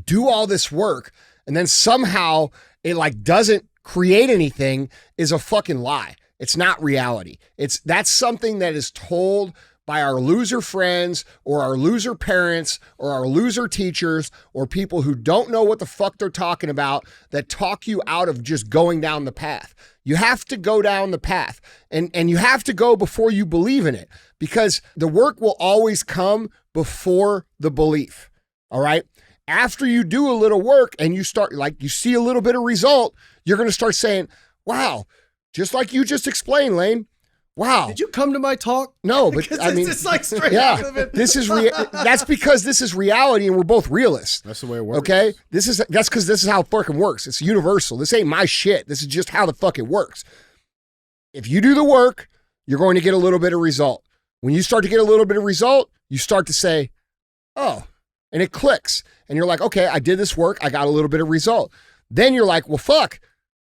do all this work and then somehow it like doesn't create anything is a fucking lie. It's not reality. That's something that is told by our loser friends or our loser parents or our loser teachers or people who don't know what the fuck they're talking about that talk you out of just going down the path. You have to go down the path and you have to go before you believe in it because the work will always come before the belief. All right. After you do a little work and you start, like you see a little bit of result, you're going to start saying, wow, just like you just explained, Layne. Wow. Did you come to my talk? No, but I mean, it's like straight out of it. That's because this is reality and we're both realists. That's the way it works. Okay? That's because this is how it fucking works. It's universal. This ain't my shit. This is just how the fuck it works. If you do the work, you're going to get a little bit of result. When you start to get a little bit of result, you start to say, oh, and it clicks. And you're like, okay, I did this work. I got a little bit of result. Then you're like, well, fuck.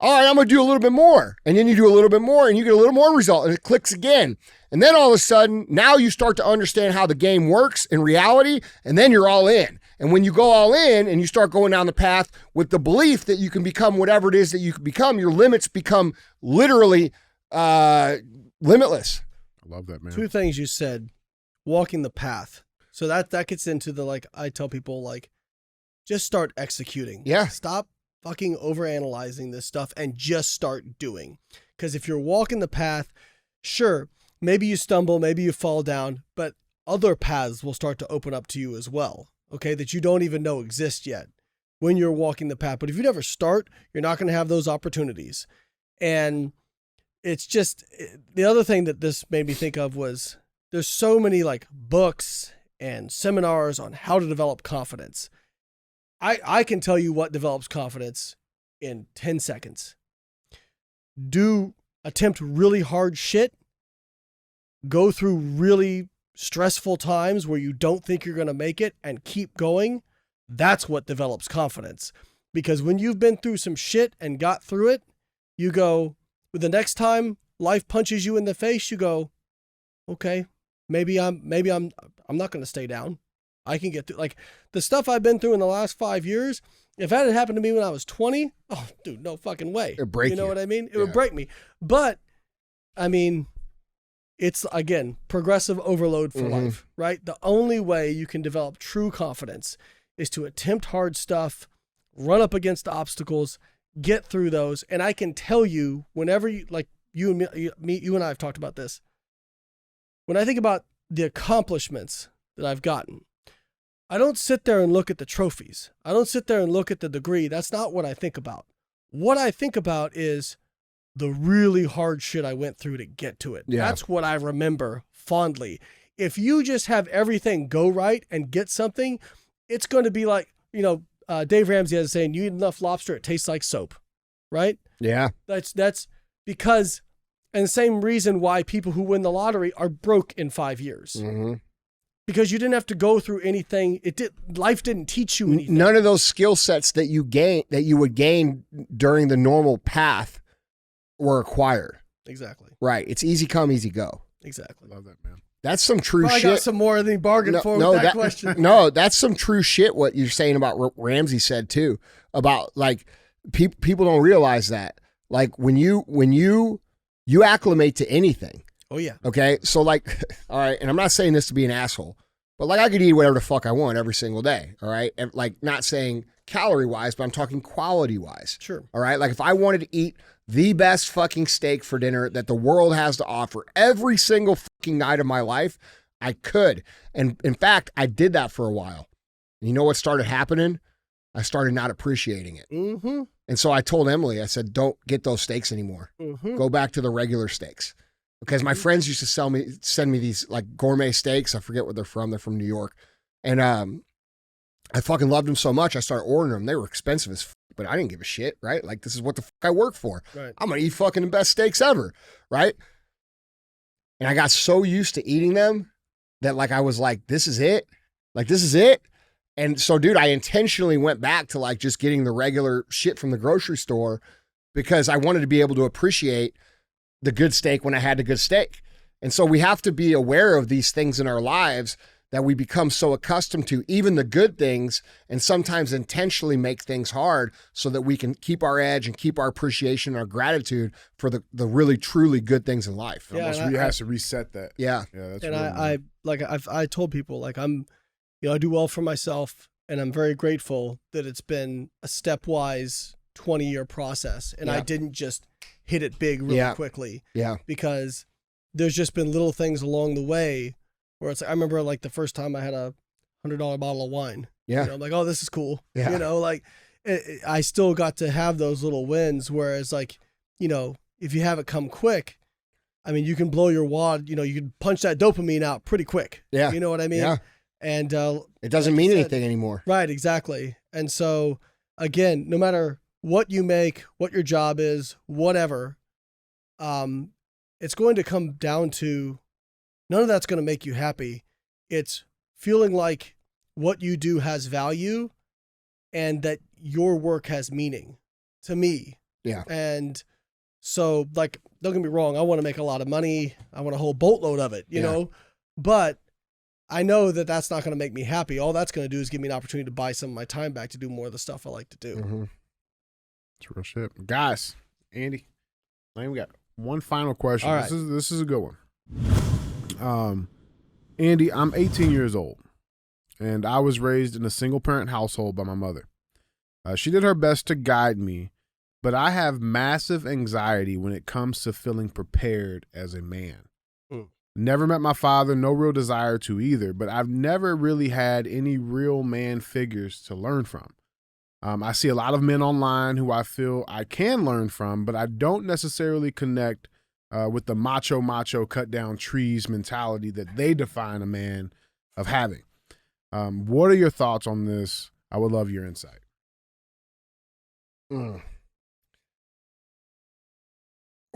All right, I'm going to do a little bit more. And then you do a little bit more and you get a little more result and it clicks again. And then all of a sudden, now you start to understand how the game works in reality and then you're all in. And when you go all in and you start going down the path with the belief that you can become whatever it is that you can become, your limits become literally limitless. I love that, man. Two things you said, walking the path. So that gets into the, like, I tell people, like, just start executing. Yeah. Stop fucking overanalyzing this stuff and just start doing. Because if you're walking the path, sure, maybe you stumble, maybe you fall down, but other paths will start to open up to you as well, okay, that you don't even know exist yet when you're walking the path. But if you never start, you're not going to have those opportunities. And it's just, the other thing that this made me think of was there's so many like books and seminars on how to develop confidence. I can tell you what develops confidence in 10 seconds. Attempt really hard shit. Go through really stressful times where you don't think you're going to make it and keep going. That's what develops confidence. Because when you've been through some shit and got through it, you go, the next time life punches you in the face, you go, okay, maybe I'm not going to stay down. I can get through, like, the stuff I've been through in the last 5 years. If that had happened to me when I was 20, oh, dude, no fucking way. It'd break you. You know what I mean? It would break me. But, I mean, it's, again, progressive overload for life, right? The only way you can develop true confidence is to attempt hard stuff, run up against obstacles, get through those. And I can tell you, whenever you, like, you and I have talked about this. When I think about the accomplishments that I've gotten, I don't sit there and look at the trophies. I don't sit there and look at the degree. That's not what I think about. What I think about is the really hard shit I went through to get to it. Yeah. That's what I remember fondly. If you just have everything go right and get something, it's going to be like, Dave Ramsey has a saying, you eat enough lobster, it tastes like soap, right? Yeah. That's because, and the same reason why people who win the lottery are broke in 5 years. Mm-hmm. Because you didn't have to go through anything. Life didn't teach you anything. None of those skill sets that you would gain during the normal path were acquired. Exactly. Right. It's easy come, easy go. Exactly. Love that, man. That's some true shit. I got some more than you bargained for with that question. No, that's some true shit what you're saying about what Ramsey said too. About like people don't realize that. Like when you acclimate to anything. Oh, yeah. Okay. So like, all right. And I'm not saying this to be an asshole. But like I could eat whatever the fuck I want every single day. All right. And like not saying calorie wise, but I'm talking quality wise. Sure. All right. Like if I wanted to eat the best fucking steak for dinner that the world has to offer every single fucking night of my life, I could. And in fact, I did that for a while. And you know what started happening? I started not appreciating it. Mm-hmm. And so I told Emily, I said, don't get those steaks anymore. Mm-hmm. Go back to the regular steaks. Because my friends used to send me these like gourmet steaks. I forget where they're from. They're from New York. And I fucking loved them so much. I started ordering them. They were expensive as fuck, but I didn't give a shit, right? Like this is what the fuck I work for. Right. I'm going to eat fucking the best steaks ever, right? And I got so used to eating them that like I was like, this is it. Like this is it. And so, dude, I intentionally went back to like just getting the regular shit from the grocery store because I wanted to be able to appreciate the good steak when I had the good steak. And so we have to be aware of these things in our lives that we become so accustomed to, even the good things, and sometimes intentionally make things hard so that we can keep our edge and keep our appreciation and our gratitude for the really, truly good things in life. Yeah, almost has to reset that. Yeah. Yeah. That's and I told people like I do well for myself, and I'm very grateful that it's been a stepwise 20-year process, and I didn't just hit it big really quickly. Yeah. Because there's just been little things along the way where it's like, I remember like the first time I had a $100 bottle of wine. Yeah. You know, I'm like, oh, this is cool. Yeah. You know, like I still got to have those little wins, whereas like, you know, if you have it come quick, I mean, you can blow your wad, you know, you can punch that dopamine out pretty quick. Yeah. You know what I mean? Yeah. And it doesn't mean anything anymore. Right, exactly. And so again, no matter what you make, what your job is, whatever, it's going to come down to none of that's going to make you happy. It's feeling like what you do has value and that your work has meaning to me. Yeah. And so like, don't get me wrong. I want to make a lot of money. I want a whole boatload of it, you know, but I know that that's not going to make me happy. All that's going to do is give me an opportunity to buy some of my time back to do more of the stuff I like to do. Mm-hmm. It's real shit. Guys, Andy, Layne, we got one final question. All right. This is a good one. Andy, I'm 18 years old, and I was raised in a single-parent household by my mother. She did her best to guide me, but I have massive anxiety when it comes to feeling prepared as a man. Never met my father, no real desire to either, but I've never really had any real man figures to learn from. I see a lot of men online who I feel I can learn from, but I don't necessarily connect with the macho cut down trees mentality that they define a man of having. What are your thoughts on this? I would love your insight. Well,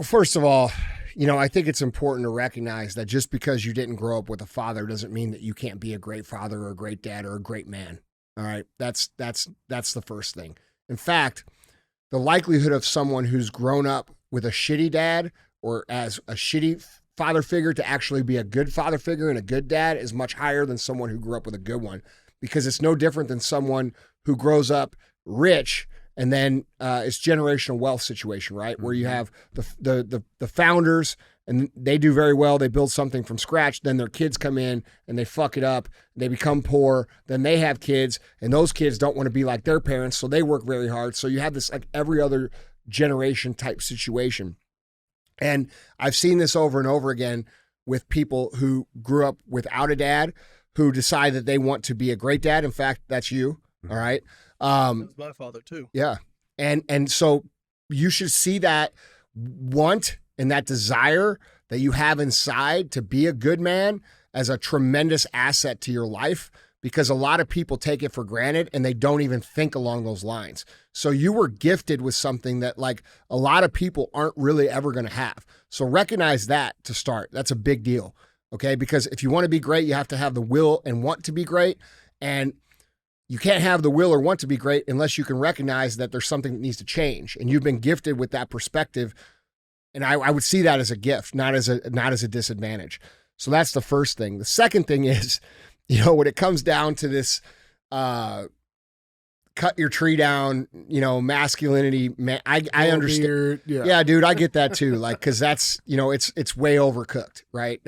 first of all, you know, I think it's important to recognize that just because you didn't grow up with a father doesn't mean that you can't be a great father or a great dad or a great man. All right. That's the first thing. In fact, the likelihood of someone who's grown up with a shitty dad or as a shitty father figure to actually be a good father figure and a good dad is much higher than someone who grew up with a good one, because it's no different than someone who grows up rich and then it's generational wealth situation, right? Where you have the founders and they do very well. They build something from scratch. Then their kids come in and they fuck it up. They become poor. Then they have kids and those kids don't want to be like their parents. So they work very hard. So you have this like every other generation type situation. And I've seen this over and over again with people who grew up without a dad who decide that they want to be a great dad. In fact, that's you. All right. That's my father too. Yeah. And so you should see that want and that desire that you have inside to be a good man as a tremendous asset to your life, because a lot of people take it for granted and they don't even think along those lines. So you were gifted with something that like a lot of people aren't really ever going to have. So recognize that to start. That's a big deal. Okay. Because if you want to be great, you have to have the will and want to be great. And you can't have the will or want to be great unless you can recognize that there's something that needs to change. And you've been gifted with that perspective. And I would see that as a gift, not as a disadvantage. So that's the first thing. The second thing is, you know, when it comes down to this, cut your tree down, you know, masculinity, man, I understand. Yeah, dude, I get that too. Like, cause that's, you know, it's way overcooked, right?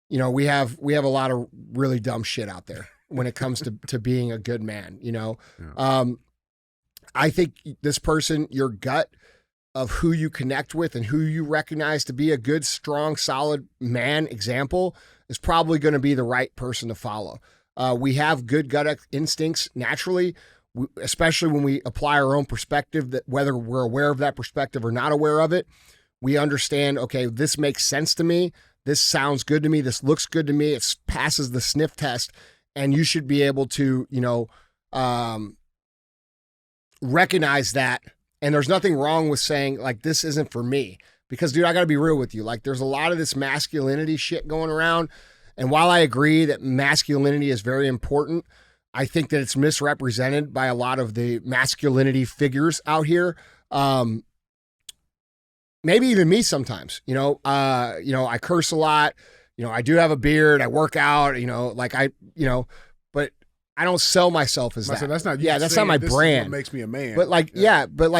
You you know, we have a lot of really dumb shit out there when it comes to being a good man, you know. Yeah. I think this person, your gut of who you connect with and who you recognize to be a good, strong, solid man example is probably going to be the right person to follow. We have good gut instincts naturally, especially when we apply our own perspective, that whether we're aware of that perspective or not aware of it, we understand, okay, this makes sense to me. This sounds good to me. This looks good to me. It passes the sniff test. And you should be able to, you know, recognize that. And there's nothing wrong with saying, like, this isn't for me. Because, dude, I got to be real with you. Like, there's a lot of this masculinity shit going around. And while I agree that masculinity is very important, I think that it's misrepresented by a lot of the masculinity figures out here. Maybe even me sometimes, you know, I curse a lot, you know, I do have a beard, I work out, you know, like but I don't sell myself as that. So that's not, that's not my brand. What makes me a man. But like,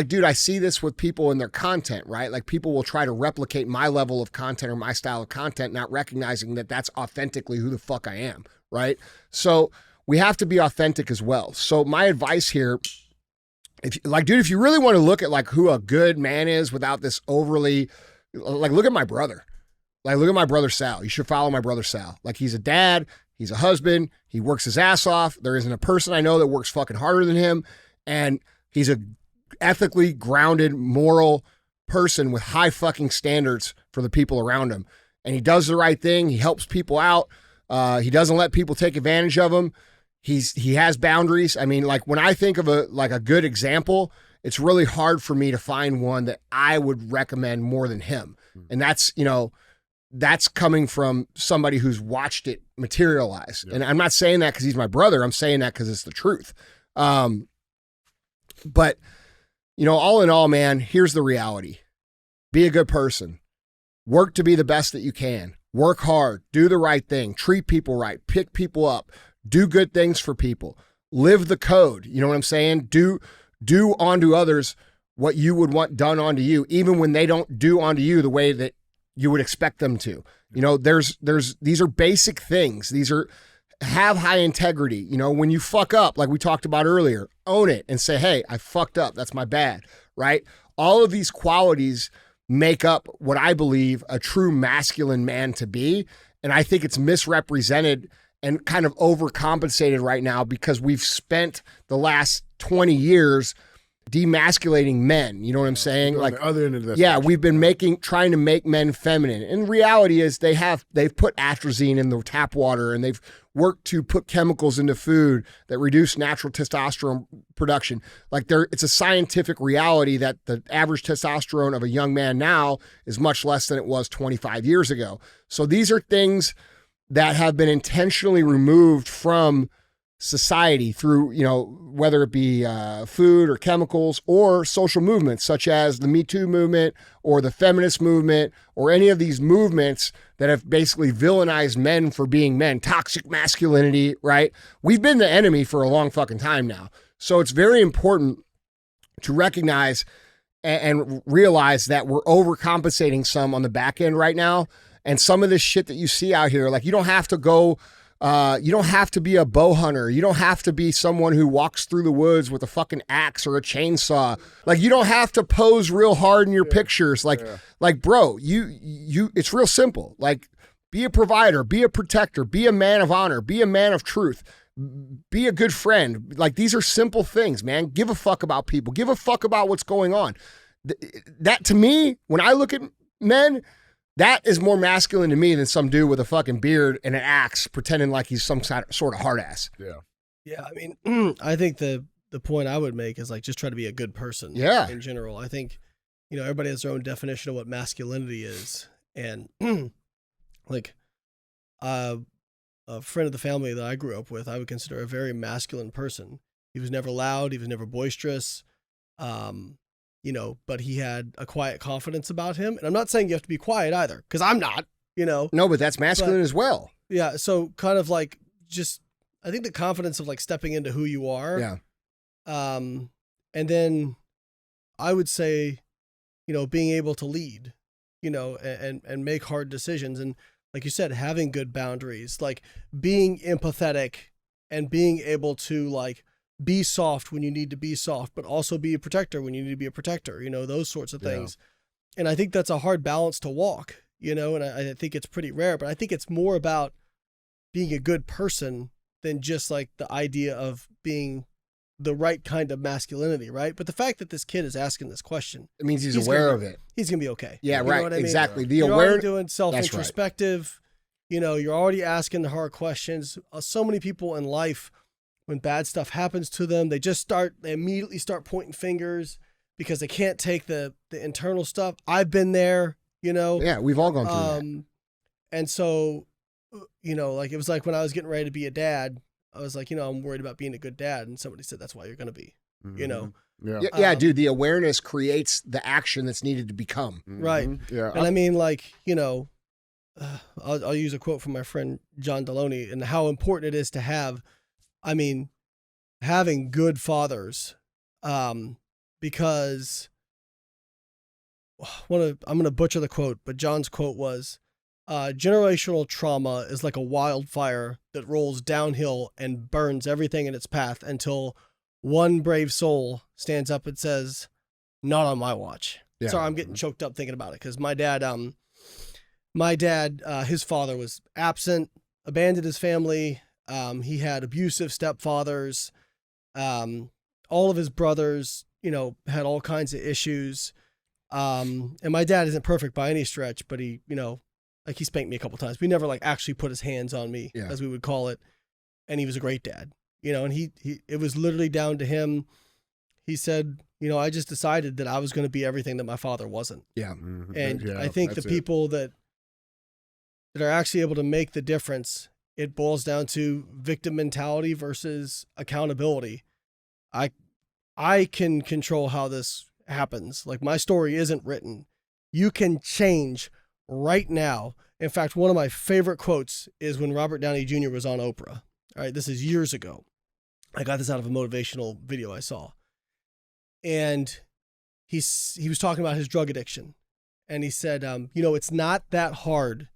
dude, I see this with people in their content, right? Like people will try to replicate my level of content or my style of content, not recognizing that that's authentically who the fuck I am, right? So we have to be authentic as well. So my advice here, if you really want to look at like who a good man is without this overly, like, look at my brother. Like, look at my brother Sal. You should follow my brother Sal. Like, he's a dad. He's a husband. He works his ass off. There isn't a person I know that works fucking harder than him. And he's a ethically grounded, moral person with high fucking standards for the people around him. And he does the right thing. He helps people out. He doesn't let people take advantage of him. He has boundaries. I mean, like, when I think of a good example, it's really hard for me to find one that I would recommend more than him. And that's, you know, that's coming from somebody who's watched it materialize. Yeah. And I'm not saying that because he's my brother. I'm saying that because it's the truth. But, you know, all in all, man, here's the reality. Be a good person. Work to be the best that you can. Work hard. Do the right thing. Treat people right. Pick people up. Do good things for people. Live the code. You know what I'm saying? Do onto others what you would want done onto you, even when they don't do onto you the way that you would expect them to. You know, these are basic things. Have high integrity. You know, when you fuck up, like we talked about earlier, own it and say, hey, I fucked up. That's my bad, right? All of these qualities make up what I believe a true masculine man to be. And I think it's misrepresented and kind of overcompensated right now because we've spent the last 20 years demasculating men. You know what I'm saying? Like, the other end of this. Yeah, we've been trying to make men feminine. And reality is they've put atrazine in the tap water, and they've worked to put chemicals into food that reduce natural testosterone production. Like, it's a scientific reality that the average testosterone of a young man now is much less than it was 25 years ago. So these are things that have been intentionally removed from society through, you know, whether it be food or chemicals or social movements such as the Me Too movement or the feminist movement or any of these movements that have basically villainized men for being men, toxic masculinity, right? We've been the enemy for a long fucking time now. So it's very important to recognize and realize that we're overcompensating some on the back end right now. And some of this shit that you see out here, like, you don't have to go, you don't have to be a bow hunter. You don't have to be someone who walks through the woods with a fucking axe or a chainsaw. Like, you don't have to pose real hard in your pictures. Like, bro, you, it's real simple. Like, be a provider, be a protector, be a man of honor, be a man of truth, be a good friend. Like, these are simple things, man. Give a fuck about people. Give a fuck about what's going on. That, to me, when I look at men, that is more masculine to me than some dude with a fucking beard and an axe pretending like he's some sort of hard ass. Yeah. Yeah. I mean, I think the point I would make is, like, just try to be a good person. Yeah. In general. I think, you know, everybody has their own definition of what masculinity is. And like, a friend of the family that I grew up with, I would consider a very masculine person. He was never loud. He was never boisterous. You know, but he had a quiet confidence about him. And I'm not saying you have to be quiet either, because I'm not, you know. No, but that's masculine as well. Yeah. So kind of like, just, I think the confidence of, like, stepping into who you are. Yeah. And then I would say, you know, being able to lead, you know, and make hard decisions. And like you said, having good boundaries, like being empathetic and being able to like be soft when you need to be soft, but also be a protector when you need to be a protector, those sorts of things. And I think that's a hard balance to walk, and I think it's pretty rare, but I think it's more about being a good person than just like the idea of being the right kind of masculinity, right? But the fact that this kid is asking this question, it means he's aware of it. He's gonna be okay. Yeah, You know right. what I mean? Exactly. The You're aware already doing self-introspective. You're already asking the hard questions. So many people in life, when bad stuff happens to them, they immediately start pointing fingers because they can't take the internal stuff. I've been there, Yeah, we've all gone through that. And so, like it was like when I was getting ready to be a dad, I was like, I'm worried about being a good dad. And somebody said, that's why you're going to be, Yeah. Dude, the awareness creates the action that's needed to become. Right. Yeah. And I mean, like, I'll use a quote from my friend John Deloney and how important it is to have, having good fathers, because I'm going to butcher the quote, but John's quote was, generational trauma is like a wildfire that rolls downhill and burns everything in its path until one brave soul stands up and says, not on my watch. Yeah. Sorry, I'm getting choked up thinking about it because my dad, his father was absent, abandoned his family. He had abusive stepfathers. All of his brothers, had all kinds of issues. And my dad isn't perfect by any stretch, but he, like he spanked me a couple times. We never like actually put his hands on me, as we would call it. And he was a great dad, and it was literally down to him. He said, I just decided that I was going to be everything that my father wasn't. Yeah. And I think the people that are actually able to make the difference, it boils down to victim mentality versus accountability. I can control how this happens. Like my story isn't written. You can change right now. In fact, one of my favorite quotes is when Robert Downey Jr. was on Oprah. All right, this is years ago. I got this out of a motivational video I saw. And he was talking about his drug addiction. And he said, it's not that hard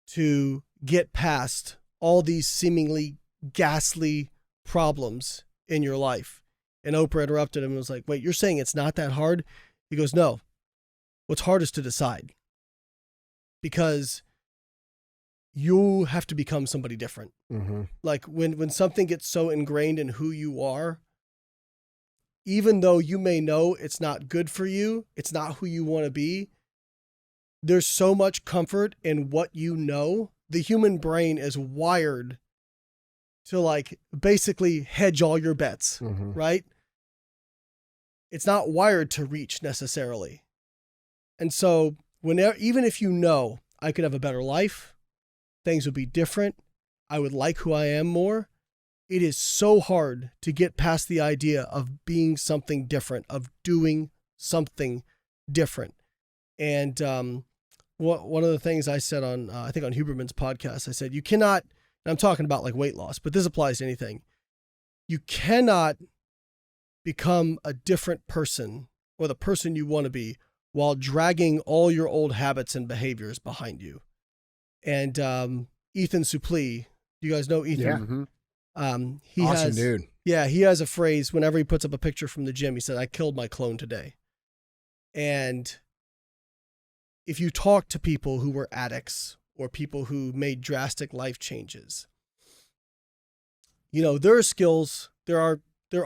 to get past all these seemingly ghastly problems in your life. And Oprah interrupted him and was like, wait, you're saying it's not that hard? He goes, no. What's hard is to decide. Because you have to become somebody different. Mm-hmm. Like when something gets so ingrained in who you are, even though you may know it's not good for you, it's not who you want to be, there's so much comfort in what you know. The human brain is wired to like basically hedge all your bets, right? It's not wired to reach necessarily. And so even if I could have a better life, things would be different, I would like who I am more, it is so hard to get past the idea of being something different, of doing something different. And one of the things I said on, I think on Huberman's podcast, I said, you cannot, and I'm talking about like weight loss, but this applies to anything. You cannot become a different person or the person you want to be while dragging all your old habits and behaviors behind you. And Ethan Suplee, you guys know Ethan? Yeah. He awesome dude. Yeah, he has a phrase whenever he puts up a picture from the gym, he said, I killed my clone today. And if you talk to people who were addicts or people who made drastic life changes, there are skills, there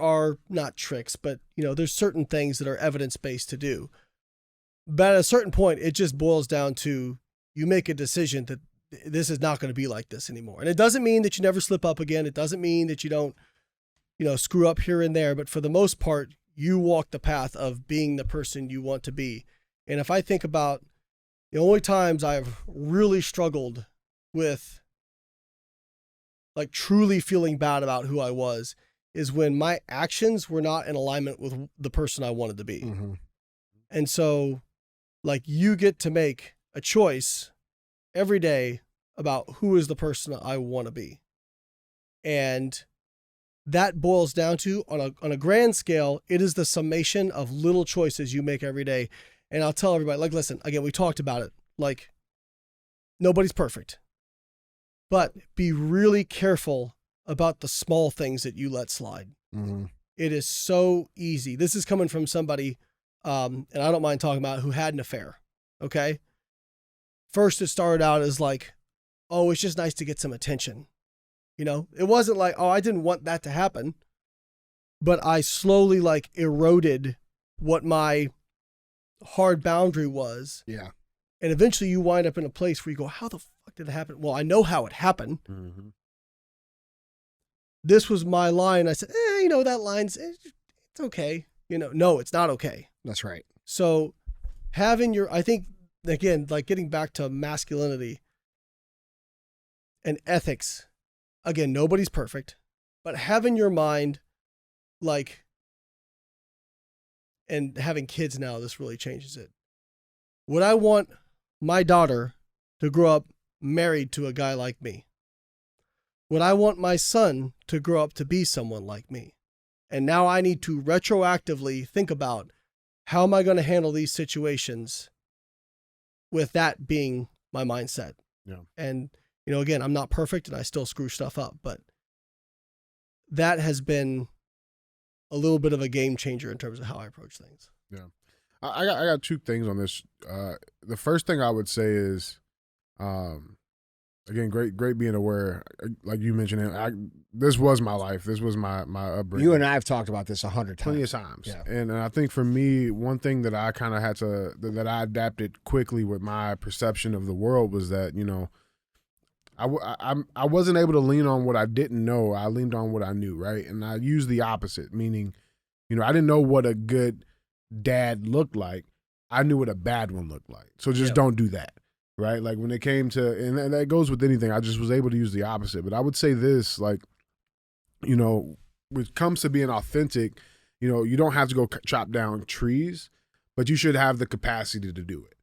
are not tricks, but there's certain things that are evidence-based to do. But at a certain point, it just boils down to you make a decision that this is not going to be like this anymore. And it doesn't mean that you never slip up again. It doesn't mean that you don't, screw up here and there. But for the most part, you walk the path of being the person you want to be. And if I think about the only times I've really struggled with like truly feeling bad about who I was is when my actions were not in alignment with the person I wanted to be. Mm-hmm. And so like you get to make a choice every day about who is the person I want to be. And that boils down to, on a grand scale, it is the summation of little choices you make every day. And I'll tell everybody, like, listen, again, we talked about it. Like, nobody's perfect, but be really careful about the small things that you let slide. Mm-hmm. It is so easy. This is coming from somebody, and I don't mind talking about, who had an affair. Okay. First, it started out as like, oh, it's just nice to get some attention. You know, it wasn't like, oh, I didn't want that to happen, but I slowly like eroded what my hard boundary was. Yeah. And eventually you wind up in a place where you go, how the fuck did it happen? Well, I know how it happened. Mm-hmm. This was my line. I said, you know, that line's, it's okay. You know, no, it's not okay. That's right. So having I think, again, like getting back to masculinity and ethics, again, nobody's perfect, but having your mind like, and having kids now, this really changes it. Would I want my daughter to grow up married to a guy like me? Would I want my son to grow up to be someone like me? And now I need to retroactively think about, how am I going to handle these situations with that being my mindset? Yeah. And, you know, again, I'm not perfect and I still screw stuff up, but that has been a little bit of a game changer in terms of how I approach things. Yeah. I got two things on this. The first thing I would say is, again, great being aware. Like you mentioned, this was my life. This was my upbringing. You and I have talked about this 100 times. Plenty of times. Yeah. And I think for me, one thing that I kind of had to, that I adapted quickly with my perception of the world was that, you know, I wasn't able to lean on what I didn't know. I leaned on what I knew, right? And I used the opposite, meaning, you know, I didn't know what a good dad looked like. I knew what a bad one looked like. So just don't do that, right? Like when it came to, and that goes with anything, I just was able to use the opposite. But I would say this, like, you know, when it comes to being authentic, you know, you don't have to go chop down trees, but you should have the capacity to do it.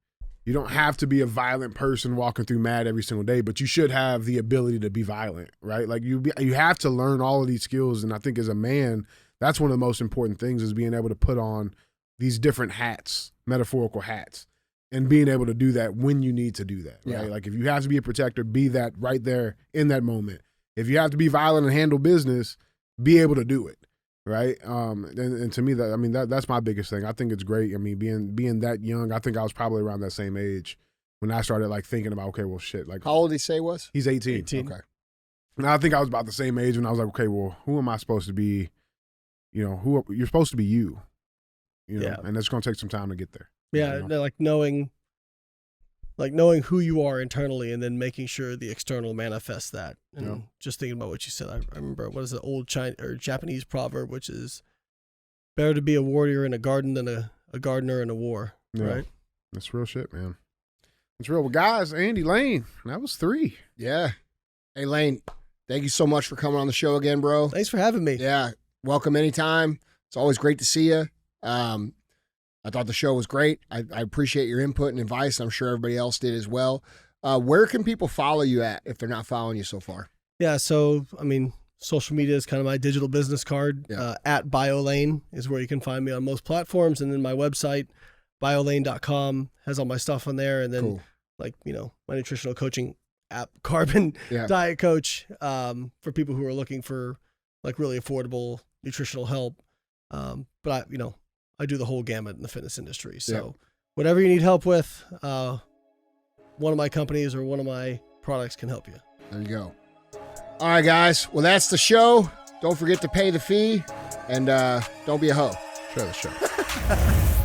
You don't have to be a violent person walking through mad every single day, but you should have the ability to be violent, right? Like you have to learn all of these skills. And I think as a man, that's one of the most important things, is being able to put on these different hats, metaphorical hats, and being able to do that when you need to do that, right? Yeah. Like if you have to be a protector, be that right there in that moment. If you have to be violent and handle business, be able to do it. Right. And to me, that's my biggest thing. I think it's great. I mean, being that young, I think I was probably around that same age when I started like thinking about, okay, well, shit. Like, how old did he say he was? He's 18. 18. Okay. And I think I was about the same age when I was like, okay, well, who am I supposed to be? You know, you're supposed to be you. You know, and it's going to take some time to get there. Yeah, you know? like knowing who you are internally, and then making sure the external manifests that. And just thinking about what you said, I remember, what is the old Chinese or Japanese proverb, which is, better to be a warrior in a garden than a gardener in a war. Yeah. Right? That's real shit, man. It's real. Well, guys, Andy, Layne, that was 3. Yeah. Hey, Layne, thank you so much for coming on the show again, bro. Thanks for having me. Yeah. Welcome anytime. It's always great to see you. I thought the show was great. I appreciate your input and advice. I'm sure everybody else did as well. Where can people follow you at if they're not following you so far? Yeah, so, I mean, social media is kind of my digital business card. Yeah. At BioLayne is where you can find me on most platforms. And then my website, biolayne.com, has all my stuff on there. And then, Cool. like, you know, my nutritional coaching app, Carbon Diet Coach, for people who are looking for, like, really affordable nutritional help. But I do the whole gamut in the fitness industry. So whatever you need help with, one of my companies or one of my products can help you. There you go. All right, guys. Well, that's the show. Don't forget to pay the fee, and don't be a hoe. Share the show.